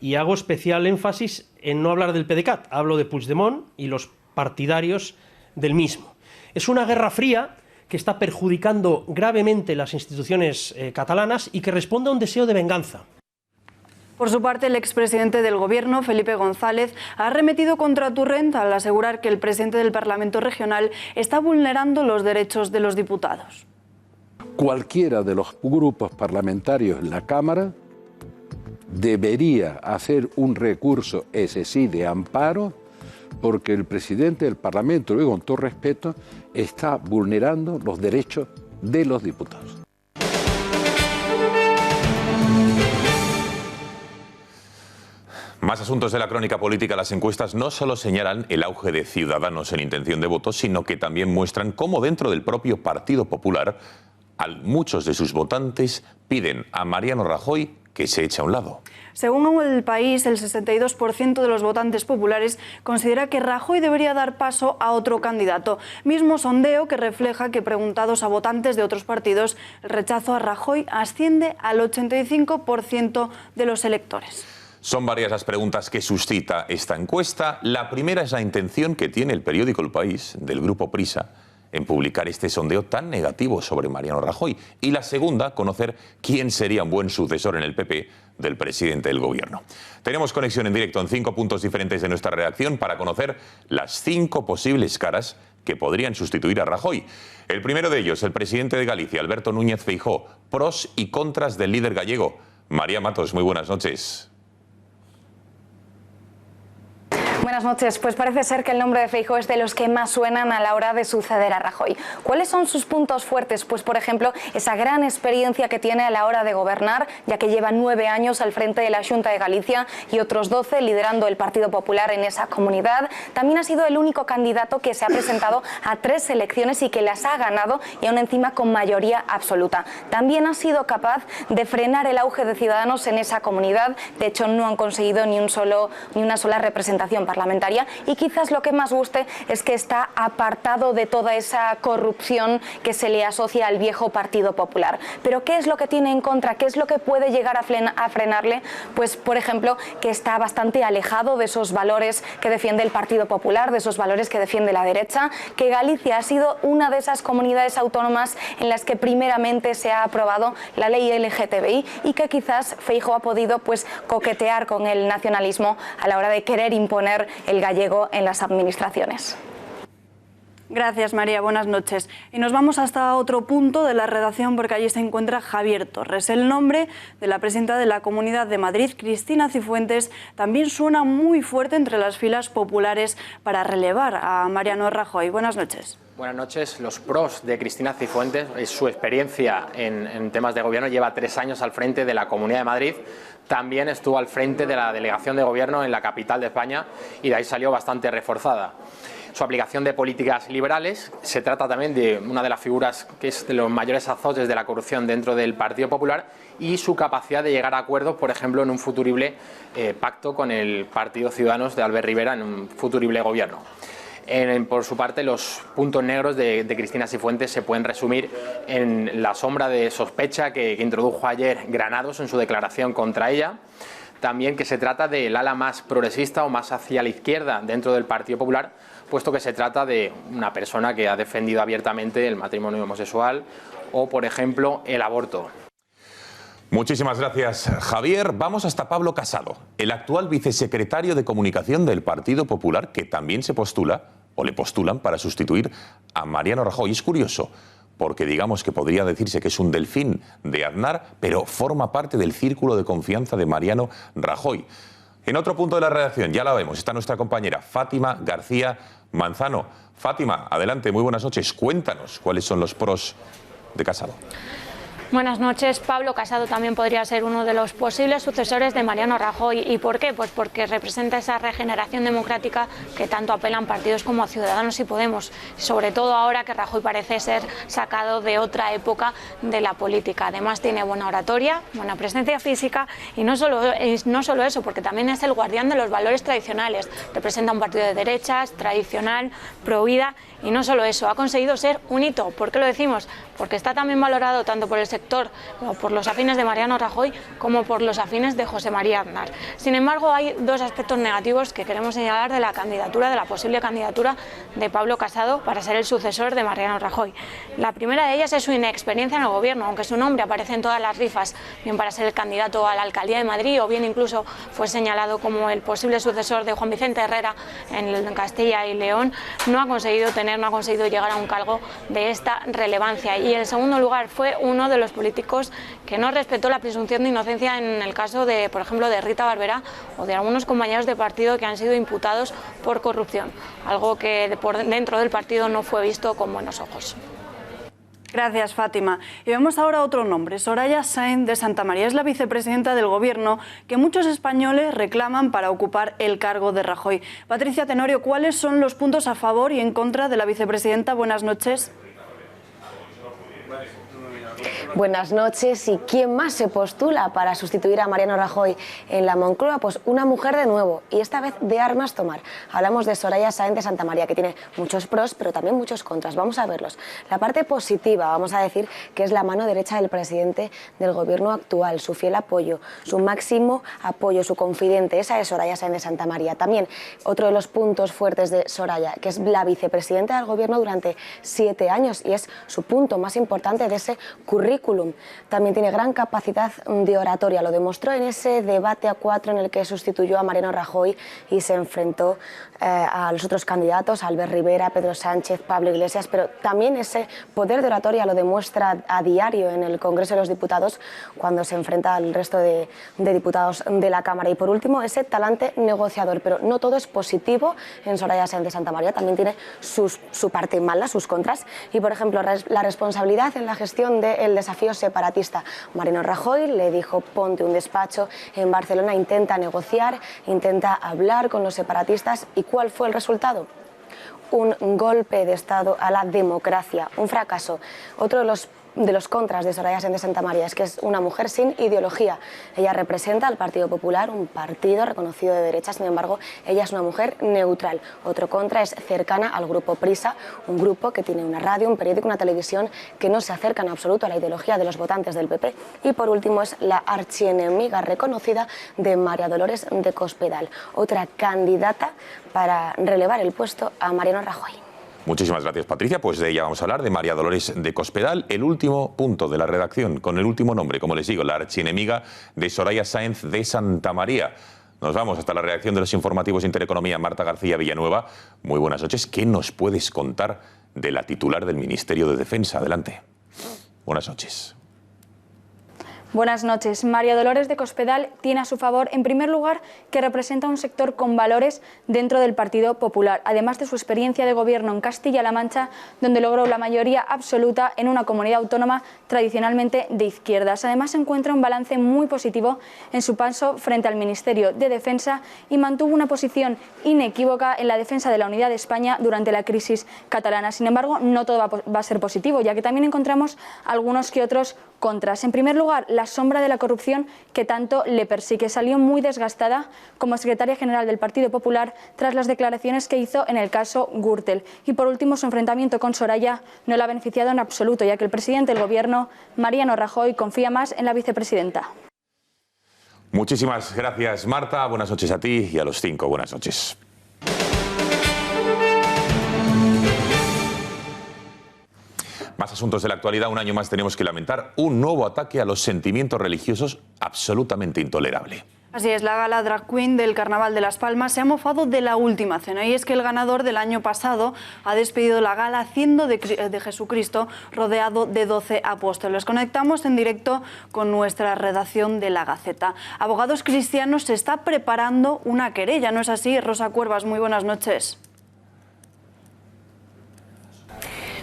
Y hago especial énfasis en no hablar del PDeCAT, hablo de Puigdemont y los partidarios del mismo. Es una guerra fría que está perjudicando gravemente las instituciones catalanas y que responde a un deseo de venganza. Por su parte, el expresidente del Gobierno, Felipe González, ha arremetido contra Torrent al asegurar que el presidente del Parlamento Regional está vulnerando los derechos de los diputados. Cualquiera de los grupos parlamentarios en la Cámara debería hacer un recurso, ese sí, de amparo, porque el presidente del Parlamento, y con todo respeto, está vulnerando los derechos de los diputados. Más asuntos de la crónica política. Las encuestas no solo señalan el auge de Ciudadanos en intención de voto, sino que también muestran cómo dentro del propio Partido Popular muchos de sus votantes piden a Mariano Rajoy que se eche a un lado. Según El País, el 62% de los votantes populares considera que Rajoy debería dar paso a otro candidato. Mismo sondeo que refleja que, preguntados a votantes de otros partidos, el rechazo a Rajoy asciende al 85% de los electores. Son varias las preguntas que suscita esta encuesta. La primera es la intención que tiene el periódico El País, del Grupo Prisa, en publicar este sondeo tan negativo sobre Mariano Rajoy. Y la segunda, conocer quién sería un buen sucesor en el PP del presidente del Gobierno. Tenemos conexión en directo en 5 puntos diferentes de nuestra redacción para conocer las 5 posibles caras que podrían sustituir a Rajoy. El primero de ellos, el presidente de Galicia, Alberto Núñez Feijóo. Pros y contras del líder gallego. María Matos, muy buenas noches. Buenas noches. Pues parece ser que el nombre de Feijóo es de los que más suenan a la hora de suceder a Rajoy. ¿Cuáles son sus puntos fuertes? Pues, por ejemplo, esa gran experiencia que tiene a la hora de gobernar, ya que lleva 9 años al frente de la Xunta de Galicia y otros 12 liderando el Partido Popular en esa comunidad. También ha sido el único candidato que se ha presentado a 3 elecciones y que las ha ganado, y aún encima con mayoría absoluta. También ha sido capaz de frenar el auge de Ciudadanos en esa comunidad. De hecho, no han conseguido ni una sola representación parlamentaria. Y quizás lo que más guste es que está apartado de toda esa corrupción que se le asocia al viejo Partido Popular. Pero ¿qué es lo que tiene en contra? ¿Qué es lo que puede llegar a frenarle? Pues, por ejemplo, que está bastante alejado de esos valores que defiende el Partido Popular, de esos valores que defiende la derecha, que Galicia ha sido una de esas comunidades autónomas en las que primeramente se ha aprobado la ley LGTBI, y que quizás Feijóo ha podido coquetear con el nacionalismo a la hora de querer imponer el gallego en las administraciones. Gracias, María. Buenas noches. Y nos vamos hasta otro punto de la redacción, porque allí se encuentra Javier Torres. El nombre de la presidenta de la Comunidad de Madrid, Cristina Cifuentes, también suena muy fuerte entre las filas populares para relevar a Mariano Rajoy. Buenas noches. Buenas noches. Los pros de Cristina Cifuentes es su experiencia en temas de gobierno. Lleva 3 años al frente de la Comunidad de Madrid. También estuvo al frente de la delegación de gobierno en la capital de España y de ahí salió bastante reforzada. Su aplicación de políticas liberales, se trata también de una de las figuras que es de los mayores azotes de la corrupción dentro del Partido Popular, y su capacidad de llegar a acuerdos, por ejemplo, en un futurible pacto con el Partido Ciudadanos de Albert Rivera en un futurible gobierno. Por su parte, los puntos negros de Cristina Cifuentes se pueden resumir en la sombra de sospecha que introdujo ayer Granados en su declaración contra ella. También que se trata del ala más progresista o más hacia la izquierda dentro del Partido Popular, puesto que se trata de una persona que ha defendido abiertamente el matrimonio homosexual o, por ejemplo, el aborto. Muchísimas gracias, Javier. Vamos hasta Pablo Casado, el actual vicesecretario de Comunicación del Partido Popular, que también se postula, o le postulan, para sustituir a Mariano Rajoy. Es curioso, porque digamos que podría decirse que es un delfín de Aznar, pero forma parte del círculo de confianza de Mariano Rajoy. En otro punto de la redacción, ya la vemos, está nuestra compañera Fátima García Manzano. Fátima, adelante, muy buenas noches. Cuéntanos cuáles son los pros de Casado. Buenas noches. Pablo Casado también podría ser uno de los posibles sucesores de Mariano Rajoy. ¿Y por qué? Pues porque representa esa regeneración democrática que tanto apelan partidos como Ciudadanos y Podemos, sobre todo ahora que Rajoy parece ser sacado de otra época de la política. Además tiene buena oratoria, buena presencia física y no solo eso, porque también es el guardián de los valores tradicionales. Representa un partido de derechas, tradicional, pro vida, y no solo eso, ha conseguido ser un hito. ¿Por qué lo decimos? Porque está también valorado tanto por el sector, por los afines de Mariano Rajoy, como por los afines de José María Aznar. Sin embargo, hay dos aspectos negativos que queremos señalar de la candidatura, de la posible candidatura de Pablo Casado para ser el sucesor de Mariano Rajoy. La primera de ellas es su inexperiencia en el gobierno, aunque su nombre aparece en todas las rifas, bien para ser el candidato a la alcaldía de Madrid o bien incluso fue señalado como el posible sucesor de Juan Vicente Herrera en Castilla y León, no ha conseguido llegar a un cargo de esta relevancia. Y en segundo lugar, fue uno de los políticos que no respetó la presunción de inocencia en el caso de, por ejemplo, de Rita Barberá o de algunos compañeros de partido que han sido imputados por corrupción, algo que por dentro del partido no fue visto con buenos ojos. Gracias, Fátima. Y vemos ahora otro nombre, Soraya Sáenz de Santamaría. Es la vicepresidenta del Gobierno que muchos españoles reclaman para ocupar el cargo de Rajoy. Patricia Tenorio, ¿cuáles son los puntos a favor y en contra de la vicepresidenta? Buenas noches. Buenas noches. ¿Y quién más se postula para sustituir a Mariano Rajoy en la Moncloa? Pues una mujer de nuevo, y esta vez de armas tomar. Hablamos de Soraya Sáenz de Santamaría, que tiene muchos pros, pero también muchos contras. Vamos a verlos. La parte positiva, vamos a decir, que es la mano derecha del presidente del gobierno actual, su fiel apoyo, su máximo apoyo, su confidente. Esa es Soraya Sáenz de Santamaría. También otro de los puntos fuertes de Soraya, que es la vicepresidenta del gobierno durante 7 años, y es su punto más importante de ese currículum. También tiene gran capacidad de oratoria, lo demostró en ese debate a 4 en el que sustituyó a Mariano Rajoy y se enfrentó a los otros candidatos, a Albert Rivera, Pedro Sánchez, Pablo Iglesias, pero también ese poder de oratoria lo demuestra a diario en el Congreso de los Diputados cuando se enfrenta al resto de diputados de la Cámara. Y por último, ese talante negociador, pero no todo es positivo en Soraya Sáenz de Santamaría, también tiene su parte mala, sus contras, y por ejemplo la responsabilidad en la gestión del desafío separatista. Mariano Rajoy le dijo: ponte un despacho en Barcelona, intenta negociar, intenta hablar con los separatistas. ¿Y cuál fue el resultado? Un golpe de Estado a la democracia, un fracaso. Otro de los contras de Soraya Sáenz de Santamaría es que es una mujer sin ideología. Ella representa al Partido Popular, un partido reconocido de derecha, sin embargo, ella es una mujer neutral. Otro contra es cercana al grupo Prisa, un grupo que tiene una radio, un periódico, una televisión que no se acercan en absoluto a la ideología de los votantes del PP. Y por último es la archienemiga reconocida de María Dolores de Cospedal, otra candidata para relevar el puesto a Mariano Rajoy. Muchísimas gracias, Patricia. Pues de ella vamos a hablar, de María Dolores de Cospedal, el último punto de la redacción, con el último nombre, como les digo, la archienemiga de Soraya Sáenz de Santamaría. Nos vamos hasta la redacción de los informativos Intereconomía. Marta García Villanueva, muy buenas noches. ¿Qué nos puedes contar de la titular del Ministerio de Defensa? Adelante. Buenas noches. Buenas noches. María Dolores de Cospedal tiene a su favor, en primer lugar, que representa un sector con valores dentro del Partido Popular, además de su experiencia de gobierno en Castilla-La Mancha, donde logró la mayoría absoluta en una comunidad autónoma tradicionalmente de izquierdas. Además, se encuentra un balance muy positivo en su paso frente al Ministerio de Defensa y mantuvo una posición inequívoca en la defensa de la unidad de España durante la crisis catalana. Sin embargo, no todo va a ser positivo, ya que también encontramos algunos que otros contras. En primer lugar, la sombra de la corrupción que tanto le persigue. Salió muy desgastada como secretaria general del Partido Popular tras las declaraciones que hizo en el caso Gürtel. Y por último, su enfrentamiento con Soraya no la ha beneficiado en absoluto, ya que el presidente del Gobierno, Mariano Rajoy, confía más en la vicepresidenta. Muchísimas gracias, Marta. Buenas noches a ti y a los 5. Buenas noches. Más asuntos de la actualidad. Un año más tenemos que lamentar un nuevo ataque a los sentimientos religiosos absolutamente intolerable. Así es, la gala Drag Queen del Carnaval de Las Palmas se ha mofado de la última cena, y es que el ganador del año pasado ha despedido la gala haciendo de Jesucristo rodeado de 12 apóstoles. Conectamos en directo con nuestra redacción de La Gaceta. Abogados Cristianos se está preparando una querella, ¿no es así? Rosa Cuervas, muy buenas noches.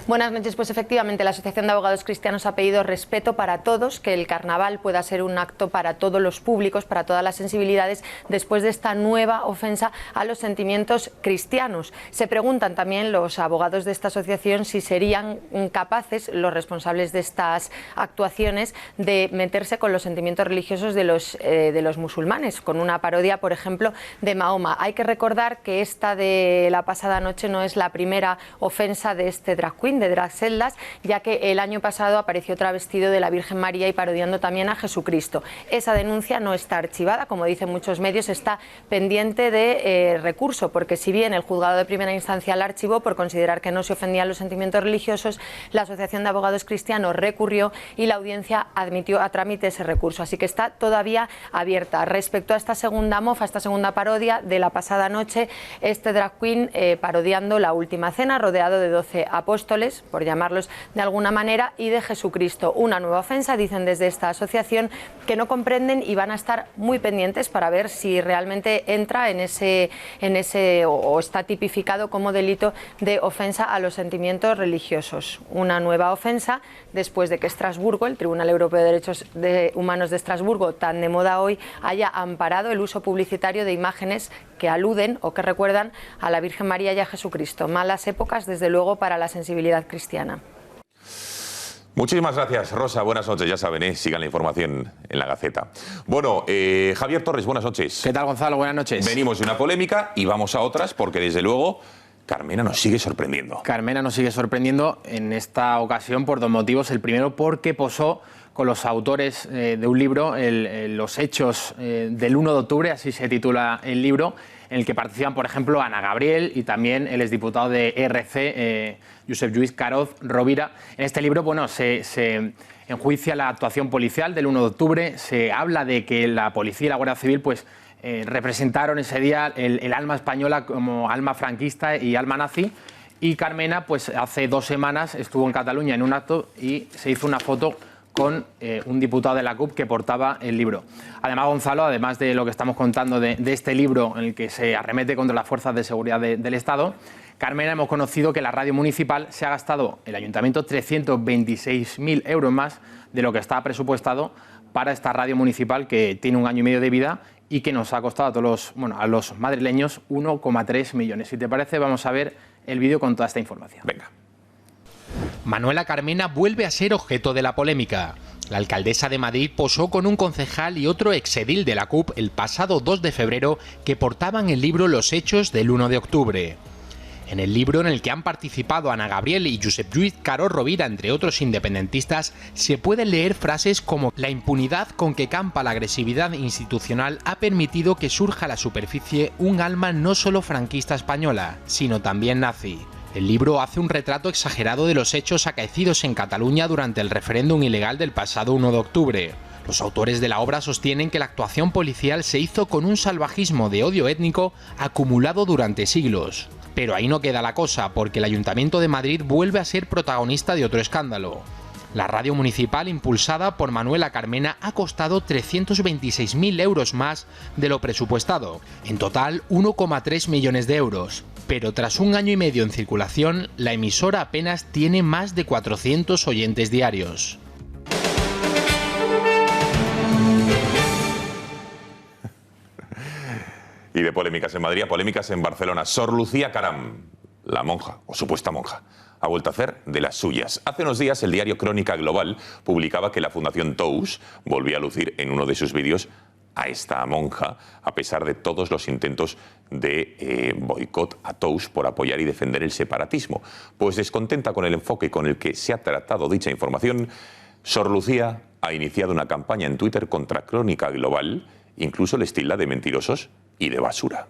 Buenas noches. Pues efectivamente la Asociación de Abogados Cristianos ha pedido respeto para todos, que el carnaval pueda ser un acto para todos los públicos, para todas las sensibilidades, después de esta nueva ofensa a los sentimientos cristianos. Se preguntan también los abogados de esta asociación si serían capaces los responsables de estas actuaciones de meterse con los sentimientos religiosos de los musulmanes, con una parodia, por ejemplo, de Mahoma. Hay que recordar que esta de la pasada noche no es la primera ofensa de este drag queen, de Draxeldas, ya que el año pasado apareció travestido de la Virgen María y parodiando también a Jesucristo. Esa denuncia no está archivada, como dicen muchos medios, está pendiente de recurso, porque si bien el juzgado de primera instancia la archivó por considerar que no se ofendían los sentimientos religiosos, la Asociación de Abogados Cristianos recurrió y la audiencia admitió a trámite ese recurso, así que está todavía abierta. Respecto a esta segunda mofa, esta segunda parodia de la pasada noche, este drag queen parodiando la Última Cena, rodeado de 12 apóstoles, por llamarlos de alguna manera, y de Jesucristo. Una nueva ofensa, dicen desde esta asociación, que no comprenden y van a estar muy pendientes para ver si realmente entra en ese o está tipificado como delito de ofensa a los sentimientos religiosos. Una nueva ofensa después de que Estrasburgo, el Tribunal Europeo de Derechos Humanos de Estrasburgo, tan de moda hoy, haya amparado el uso publicitario de imágenes que aluden o que recuerdan a la Virgen María y a Jesucristo. Malas épocas, desde luego, para la sensibilidad cristiana. Muchísimas gracias, Rosa. Buenas noches. Ya saben, sigan la información en la Gaceta. Bueno, Javier Torres, buenas noches. ¿Qué tal, Gonzalo? Buenas noches. Venimos de una polémica y vamos a otras porque, desde luego, Carmena nos sigue sorprendiendo. Carmena nos sigue sorprendiendo en esta ocasión por dos motivos. El primero, porque posó con los autores de un libro, Los hechos del 1 de octubre, así se titula el libro, en el que participan, por ejemplo, Ana Gabriel y también el exdiputado de ERC, Josep Lluís Carod Rovira. En este libro, bueno, se enjuicia la actuación policial del 1 de octubre, se habla de que la policía y la Guardia Civil, pues, representaron ese día el alma española como alma franquista y alma nazi. Y Carmena, pues, hace 2 semanas estuvo en Cataluña en un acto y se hizo una foto con un diputado de la CUP que portaba el libro. Además, Gonzalo, además de lo que estamos contando de este libro en el que se arremete contra las fuerzas de seguridad del Estado, Carmena, hemos conocido que la radio municipal se ha gastado, el ayuntamiento, 326.000 euros más de lo que estaba presupuestado para esta radio municipal, que tiene 1 año y medio de vida y que nos ha costado a los madrileños 1,3 millones. Si te parece, vamos a ver el vídeo con toda esta información. Venga. Manuela Carmena vuelve a ser objeto de la polémica. La alcaldesa de Madrid posó con un concejal y otro exedil de la CUP el pasado 2 de febrero que portaban el libro Los hechos del 1 de octubre. En el libro, en el que han participado Ana Gabriel y Josep Lluís Carod Rovira, entre otros independentistas, se pueden leer frases como: la impunidad con que campa la agresividad institucional ha permitido que surja a la superficie un alma no solo franquista española, sino también nazi. El libro hace un retrato exagerado de los hechos acaecidos en Cataluña durante el referéndum ilegal del pasado 1 de octubre. Los autores de la obra sostienen que la actuación policial se hizo con un salvajismo de odio étnico acumulado durante siglos. Pero ahí no queda la cosa, porque el Ayuntamiento de Madrid vuelve a ser protagonista de otro escándalo. La radio municipal, impulsada por Manuela Carmena, ha costado 326.000 euros más de lo presupuestado, en total 1,3 millones de euros. Pero tras 1 año y medio en circulación, la emisora apenas tiene más de 400 oyentes diarios. Y de polémicas en Madrid a polémicas en Barcelona. Sor Lucía Caram, la monja, o supuesta monja, ha vuelto a hacer de las suyas. Hace unos días el diario Crónica Global publicaba que la Fundación Tous volvía a lucir en uno de sus vídeos a esta monja, a pesar de todos los intentos de boicot a Tous por apoyar y defender el separatismo. Pues descontenta con el enfoque con el que se ha tratado dicha información, Sor Lucía ha iniciado una campaña en Twitter contra Crónica Global, incluso les tilda de mentirosos y de basura.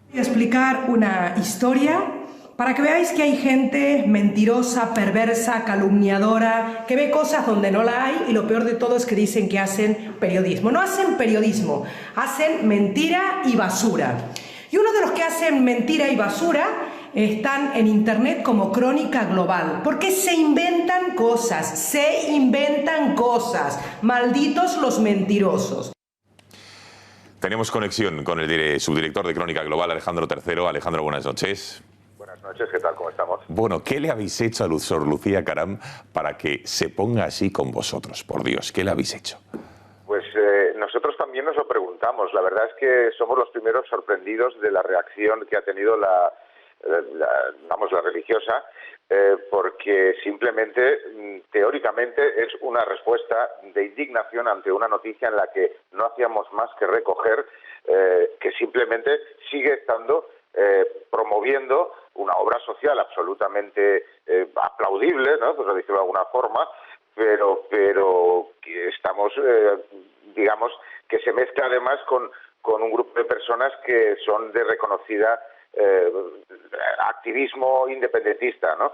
Voy a explicar una historia para que veáis que hay gente mentirosa, perversa, calumniadora, que ve cosas donde no la hay, y lo peor de todo es que dicen que hacen periodismo. No hacen periodismo, hacen mentira y basura. Y uno de los que hacen mentira y basura están en internet como Crónica Global, porque se inventan cosas, malditos los mentirosos. Tenemos conexión con el subdirector de Crónica Global, Alejandro III. Alejandro, buenas noches. Buenas noches, ¿qué tal? ¿Cómo estamos? Bueno, ¿qué le habéis hecho a Sor Lucía Caram para que se ponga así con vosotros? Por Dios, ¿qué le habéis hecho? Pues nosotros también nos lo preguntamos. La verdad es que somos los primeros sorprendidos de la reacción que ha tenido la religiosa, porque simplemente, teóricamente, es una respuesta de indignación ante una noticia en la que no hacíamos más que recoger que simplemente sigue estando promoviendo una obra social absolutamente aplaudible, ¿no? Pues, decirlo de alguna forma, pero que estamos, digamos, que se mezcla además con un grupo de personas que son de reconocida activismo independentista, ¿no?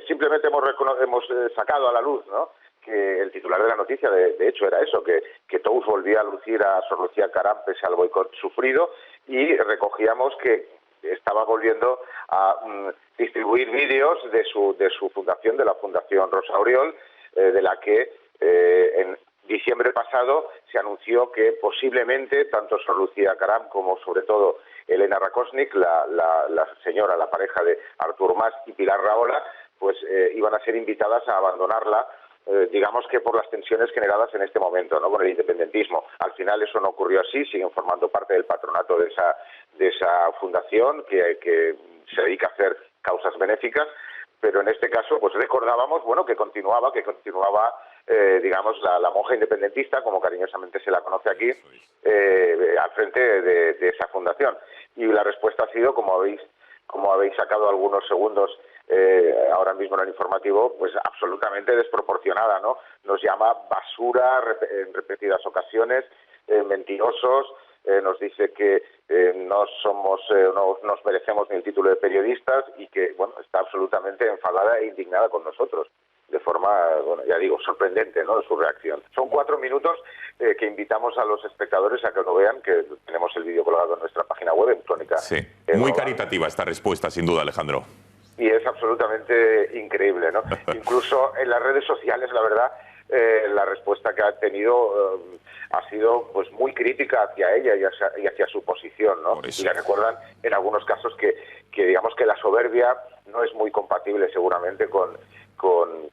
Simplemente hemos sacado a la luz, ¿no?, que el titular de la noticia, de hecho, era eso, que Tous volvía a lucir a Sor Lucía Caram pese al boicot sufrido, y recogíamos que estaba volviendo a distribuir vídeos de su fundación, de la Fundación Rosa Oriol, de la que en diciembre pasado se anunció que posiblemente tanto Sor Lucía Caram como sobre todo Elena Rakosnik, la señora, la pareja de Artur Mas y Pilar Rahola, pues iban a ser invitadas a abandonarla, digamos que por las tensiones generadas en este momento, ¿no?, con el independentismo. Al final eso no ocurrió así, siguen formando parte del patronato de esa fundación que se dedica a hacer causas benéficas, pero en este caso pues recordábamos, bueno, que continuaba digamos, la monja independentista, como cariñosamente se la conoce aquí, al frente de esa fundación. Y la respuesta ha sido, como habéis sacado algunos segundos ahora mismo en el informativo, pues absolutamente desproporcionada, ¿no? Nos llama basura en repetidas ocasiones, mentirosos, nos dice que no nos merecemos ni el título de periodistas, y que, bueno, está absolutamente enfadada e indignada con nosotros, de forma, bueno, ya digo, sorprendente, ¿no?, su reacción. Son 4 minutos que invitamos a los espectadores a que lo vean, que tenemos el vídeo colgado en nuestra página web, en Crónica. Sí, muy caritativa esta respuesta, sin duda, Alejandro. Y es absolutamente increíble, ¿no? Incluso en las redes sociales, la verdad, la respuesta que ha tenido ha sido pues muy crítica hacia ella y hacia su posición, ¿no? Y le recuerdan en algunos casos que digamos que la soberbia no es muy compatible seguramente con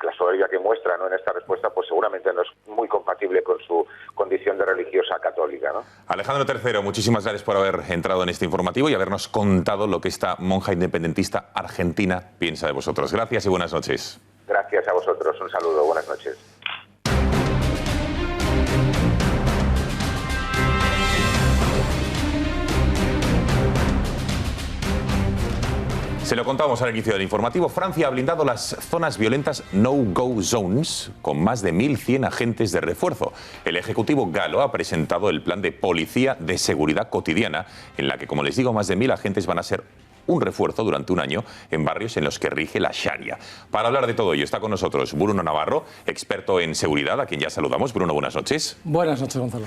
la soberbia que muestra, ¿no?, en esta respuesta, pues seguramente no es muy compatible con su condición de religiosa católica, ¿no? Alejandro III, muchísimas gracias por haber entrado en este informativo y habernos contado lo que esta monja independentista argentina piensa de vosotros. Gracias y buenas noches. Gracias a vosotros, un saludo, buenas noches. Se lo contamos al inicio del informativo. Francia ha blindado las zonas violentas no-go zones con más de 1.100 agentes de refuerzo. El Ejecutivo galo ha presentado el plan de policía de seguridad cotidiana, en la que, como les digo, más de 1.000 agentes van a ser un refuerzo durante un año en barrios en los que rige la Sharia. Para hablar de todo ello está con nosotros Bruno Navarro, experto en seguridad, a quien ya saludamos. Bruno, buenas noches. Buenas noches, Gonzalo.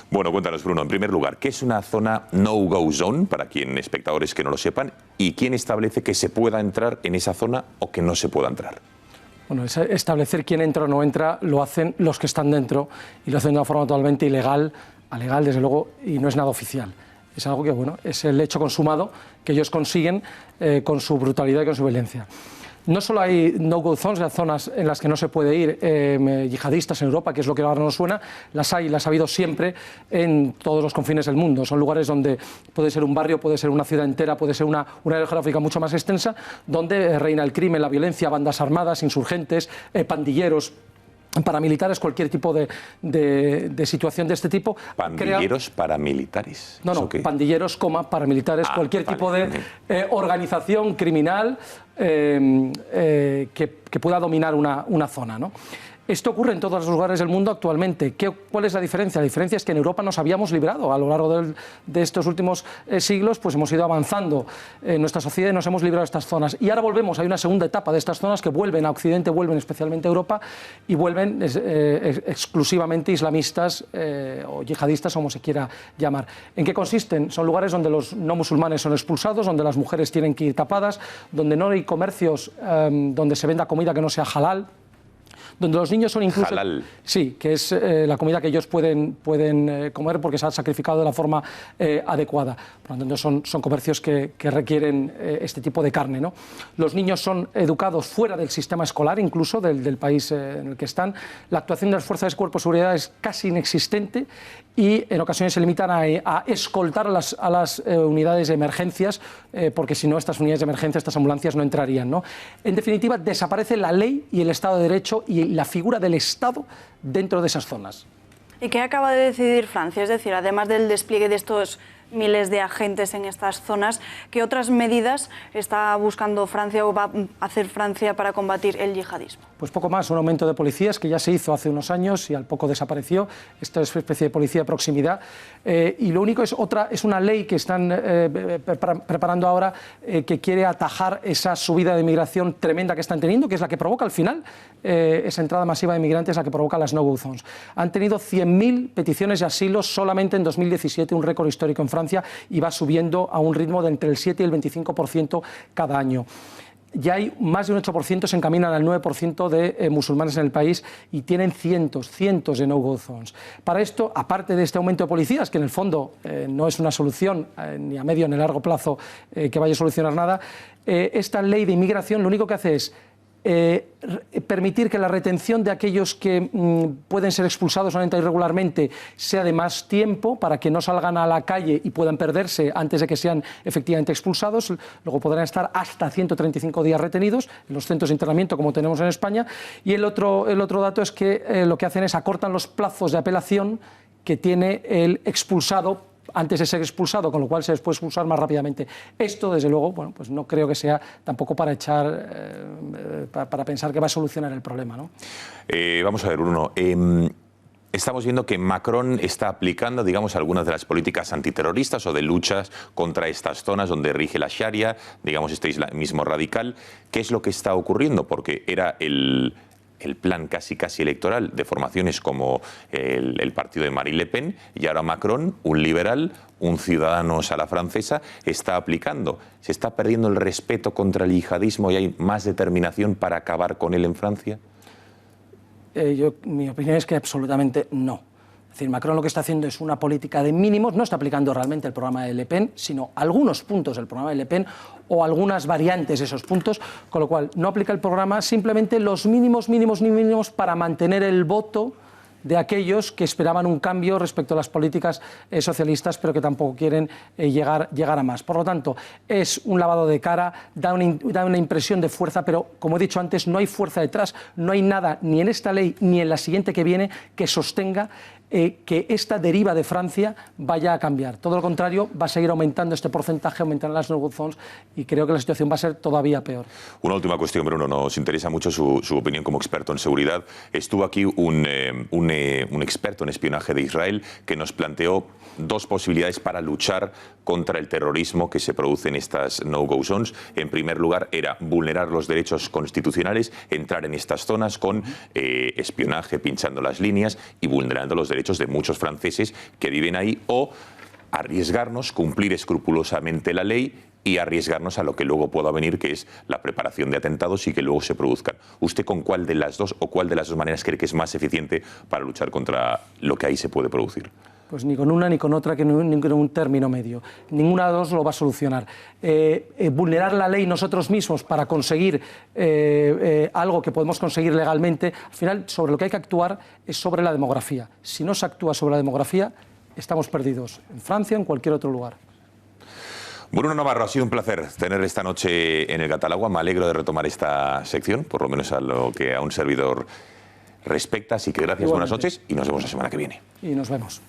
Bueno, cuéntanos, Bruno, en primer lugar, ¿qué es una zona no-go zone, para quienes espectadores que no lo sepan, y quién establece que se pueda entrar en esa zona o que no se pueda entrar? Bueno, establecer quién entra o no entra lo hacen los que están dentro, y lo hacen de una forma totalmente ilegal, alegal, desde luego, y no es nada oficial. Es algo que, bueno, es el hecho consumado que ellos consiguen con su brutalidad y con su violencia. No solo hay no-go zones, las zonas en las que no se puede ir, yihadistas en Europa, que es lo que ahora nos suena, las hay, las ha habido siempre en todos los confines del mundo. Son lugares donde puede ser un barrio, puede ser una ciudad entera, puede ser una área geográfica mucho más extensa, donde reina el crimen, la violencia, bandas armadas, insurgentes, pandilleros, paramilitares, cualquier tipo de situación de este tipo. ¿Pandilleros paramilitares? No, pandilleros, paramilitares, cualquier tipo de organización criminal que pueda dominar una zona, ¿no? Esto ocurre en todos los lugares del mundo actualmente. ¿Cuál es la diferencia? La diferencia es que en Europa nos habíamos librado. A lo largo de estos últimos siglos, pues hemos ido avanzando en nuestra sociedad y nos hemos librado de estas zonas. Y ahora volvemos, hay una segunda etapa de estas zonas que vuelven a Occidente, vuelven especialmente a Europa y vuelven exclusivamente islamistas o yihadistas, como se quiera llamar. ¿En qué consisten? Son lugares donde los no musulmanes son expulsados, donde las mujeres tienen que ir tapadas, donde no hay comercios donde se venda comida que no sea halal, donde los niños son incluso... Halal. Sí, que es la comida que ellos pueden comer porque se ha sacrificado de la forma adecuada. Por lo tanto, son comercios que requieren este tipo de carne, ¿no? Los niños son educados fuera del sistema escolar, incluso del país en el que están. La actuación de las fuerzas de cuerpo de seguridad es casi inexistente y en ocasiones se limitan a escoltar a las unidades de emergencias, porque si no, estas unidades de emergencia, estas ambulancias no entrarían, ¿no? En definitiva, desaparece la ley y el Estado de Derecho y la figura del Estado dentro de esas zonas. ¿Y qué acaba de decidir Francia? Es decir, además del despliegue de estos miles de agentes en estas zonas, ¿qué otras medidas está buscando Francia o va a hacer Francia para combatir el yihadismo? Pues poco más, un aumento de policías que ya se hizo hace unos años y al poco desapareció. Esto es una especie de policía de proximidad. Y lo único es una ley que están preparando ahora que quiere atajar esa subida de migración tremenda que están teniendo, que es la que provoca al final esa entrada masiva de migrantes, la que provoca las no-go zones. Han tenido 100.000 peticiones de asilo solamente en 2017, un récord histórico en Francia, y va subiendo a un ritmo de entre el 7 y el 25% cada año. Ya hay más de un 8%, se encaminan al 9% de musulmanes en el país y tienen cientos de no-go zones. Para esto, aparte de este aumento de policías, que en el fondo no es una solución ni a medio ni a largo plazo que vaya a solucionar nada, esta ley de inmigración lo único que hace es permitir que la retención de aquellos que pueden ser expulsados o entrar irregularmente sea de más tiempo para que no salgan a la calle y puedan perderse antes de que sean efectivamente expulsados. Luego podrán estar hasta 135 días retenidos en los centros de internamiento como tenemos en España. Y el otro dato es que lo que hacen es acortan los plazos de apelación que tiene el expulsado antes de ser expulsado, con lo cual se les puede expulsar más rápidamente. Esto, desde luego, bueno, pues no creo que sea tampoco para para pensar que va a solucionar el problema, ¿no? Vamos a ver, Bruno. Estamos viendo que Macron está aplicando, digamos, algunas de las políticas antiterroristas o de luchas contra estas zonas donde rige la Sharia, digamos, este islamismo radical. ¿Qué es lo que está ocurriendo? Porque era el plan casi electoral de formaciones como el partido de Marine Le Pen, y ahora Macron, un liberal, un Ciudadanos a la francesa, está aplicando. ¿Se está perdiendo el respeto contra el yihadismo y hay más determinación para acabar con él en Francia? Mi opinión es que absolutamente no. Es decir, Macron lo que está haciendo es una política de mínimos, no está aplicando realmente el programa de Le Pen, sino algunos puntos del programa de Le Pen o algunas variantes de esos puntos, con lo cual no aplica el programa, simplemente los mínimos para mantener el voto de aquellos que esperaban un cambio respecto a las políticas socialistas, pero que tampoco quieren llegar a más. Por lo tanto, es un lavado de cara, da una impresión de fuerza, pero como he dicho antes, no hay fuerza detrás, no hay nada ni en esta ley ni en la siguiente que viene que sostenga que esta deriva de Francia vaya a cambiar. Todo lo contrario, va a seguir aumentando este porcentaje, aumentarán las no-go zones y creo que la situación va a ser todavía peor. Una última cuestión, Bruno, nos interesa mucho su opinión como experto en seguridad. Estuvo aquí un experto en espionaje de Israel que nos planteó dos posibilidades para luchar contra el terrorismo que se produce en estas no-go zones. En primer lugar, era vulnerar los derechos constitucionales, entrar en estas zonas con espionaje, pinchando las líneas y vulnerando los derechos de muchos franceses que viven ahí, o arriesgarnos, cumplir escrupulosamente la ley y arriesgarnos a lo que luego pueda venir, que es la preparación de atentados y que luego se produzcan. ¿Usted con cuál de las dos o cuál de las dos maneras cree que es más eficiente para luchar contra lo que ahí se puede producir? Pues ni con una ni con otra, que ni con un término medio. Ninguna de las dos lo va a solucionar. Vulnerar la ley nosotros mismos para conseguir algo que podemos conseguir legalmente, al final sobre lo que hay que actuar es sobre la demografía. Si no se actúa sobre la demografía, estamos perdidos, en Francia o en cualquier otro lugar. Bruno Navarro, ha sido un placer tener esta noche en el Gatalagua. Me alegro de retomar esta sección, por lo menos a lo que a un servidor respecta. Así que gracias, buenas noches y nos vemos la semana que viene. Y nos vemos.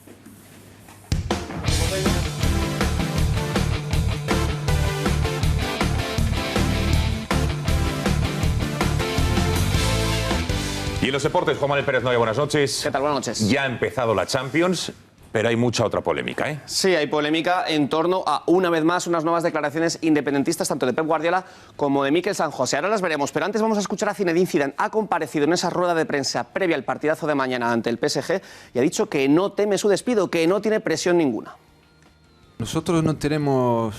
Y en los deportes, Juan Manuel Pérez Noya, buenas noches. ¿Qué tal? Buenas noches. Ya ha empezado la Champions, pero hay mucha otra polémica, ¿eh? Sí, hay polémica en torno a, una vez más, unas nuevas declaraciones independentistas, tanto de Pep Guardiola como de Mikel San José. Ahora las veremos, pero antes vamos a escuchar a Zinedine Zidane. Ha comparecido en esa rueda de prensa previa al partidazo de mañana ante el PSG y ha dicho que no teme su despido, que no tiene presión ninguna. Nosotros no tenemos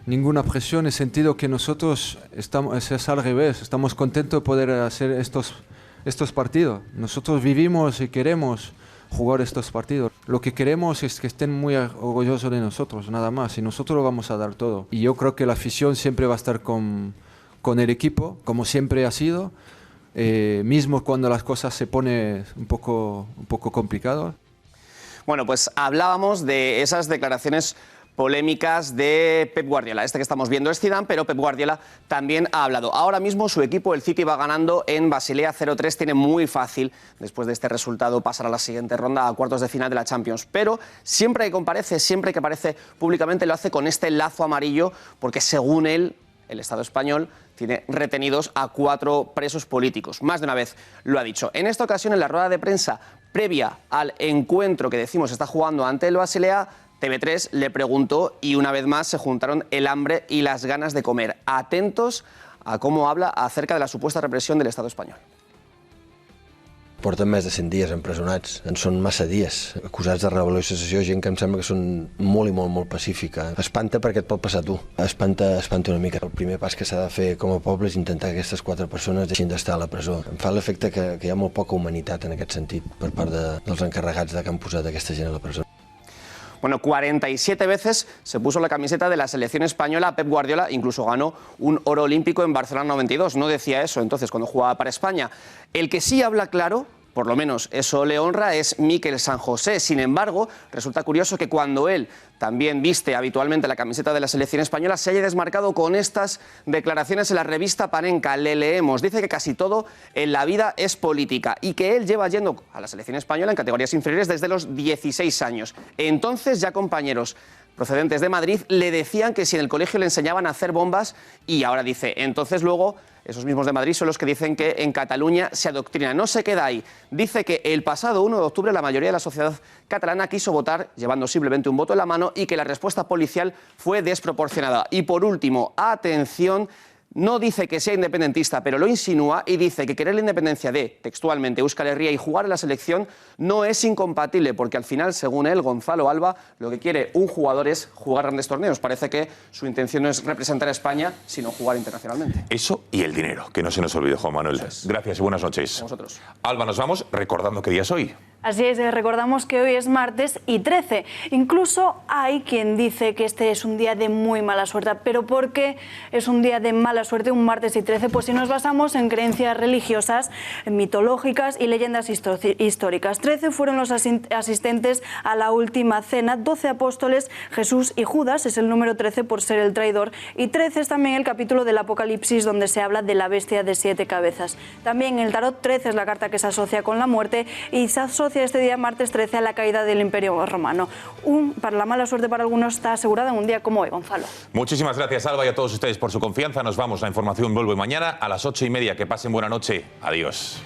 ninguna presión en el sentido que nosotros es al revés. Estamos contentos de poder hacer estos estos partidos. Nosotros vivimos y queremos jugar estos partidos. Lo que queremos es que estén muy orgullosos de nosotros, nada más, y nosotros lo vamos a dar todo. Y yo creo que la afición siempre va a estar con el equipo, como siempre ha sido, mismo cuando las cosas se ponen un poco complicadas. Bueno, pues hablábamos de esas declaraciones polémicas de Pep Guardiola. Este que estamos viendo es Zidane, pero Pep Guardiola también ha hablado. Ahora mismo su equipo, el City, va ganando en Basilea 0-3. Tiene muy fácil, después de este resultado, pasar a la siguiente ronda, a cuartos de final de la Champions. Pero siempre que comparece, siempre que aparece públicamente, lo hace con este lazo amarillo, porque según él, el Estado español tiene retenidos a 4 presos políticos. Más de una vez lo ha dicho. En esta ocasión, en la rueda de prensa previa al encuentro que decimos está jugando ante el Basilea, TV3 le preguntó y una vez más se juntaron el hambre y las ganas de comer. Atentos a cómo habla acerca de la supuesta represión del Estado español. Porten més de 100 dies empresonats, en són massa dies, acusats de rebel·lió i secessió, gent que em sembla que són molt i molt pacífica. Espanta perquè et pot passar a tu, espanta una mica. El primer pas que s'ha de fer com a poble és intentar que aquestes 4 persones deixin d'estar a la presó. Em fa l'efecte que hi ha molt poca humanitat en aquest sentit per part dels encarregats que han posat aquesta gent a la presó. Bueno, 47 veces se puso la camiseta de la selección española Pep Guardiola, incluso ganó un oro olímpico en Barcelona 92. No decía eso entonces cuando jugaba para España. El que sí habla claro, por lo menos eso le honra, es Mikel San José. Sin embargo, resulta curioso que cuando él también viste habitualmente la camiseta de la selección española, se haya desmarcado con estas declaraciones en la revista Panenka. Le leemos, dice que casi todo en la vida es política y que él lleva yendo a la selección española en categorías inferiores desde los 16 años. Entonces ya compañeros procedentes de Madrid le decían que si en el colegio le enseñaban a hacer bombas, y ahora dice, entonces luego esos mismos de Madrid son los que dicen que en Cataluña se adoctrina. No se queda ahí. Dice que el pasado 1 de octubre la mayoría de la sociedad catalana quiso votar llevando simplemente un voto en la mano y que la respuesta policial fue desproporcionada. Y por último, atención, no dice que sea independentista, pero lo insinúa y dice que querer la independencia de, textualmente, Euskal Herria y jugar en la selección no es incompatible, porque al final, según él, Gonzalo Alba, lo que quiere un jugador es jugar grandes torneos. Parece que su intención no es representar a España, sino jugar internacionalmente. Eso y el dinero, que no se nos olvide, Juan Manuel. Gracias y buenas noches. A vosotros. Alba, nos vamos recordando qué día es hoy. Así es, recordamos que hoy es martes y 13. Incluso hay quien dice que este es un día de muy mala suerte. ¿Pero por qué es un día de mala suerte, un martes y 13? Pues si nos basamos en creencias religiosas, mitológicas y leyendas históricas. 13 fueron los asistentes a la última cena, 12 apóstoles, Jesús y Judas, es el número 13 por ser el traidor, y 13 es también el capítulo del Apocalipsis donde se habla de la bestia de 7 cabezas. También en el tarot 13 es la carta que se asocia con la muerte y se asocia este día martes 13 a la caída del Imperio Romano. Para la mala suerte para algunos está asegurada en un día como hoy, Gonzalo. Muchísimas gracias, Alba, y a todos ustedes por su confianza. Nos vamos, la información vuelve mañana a las 8:30. Que pasen buena noche. Adiós.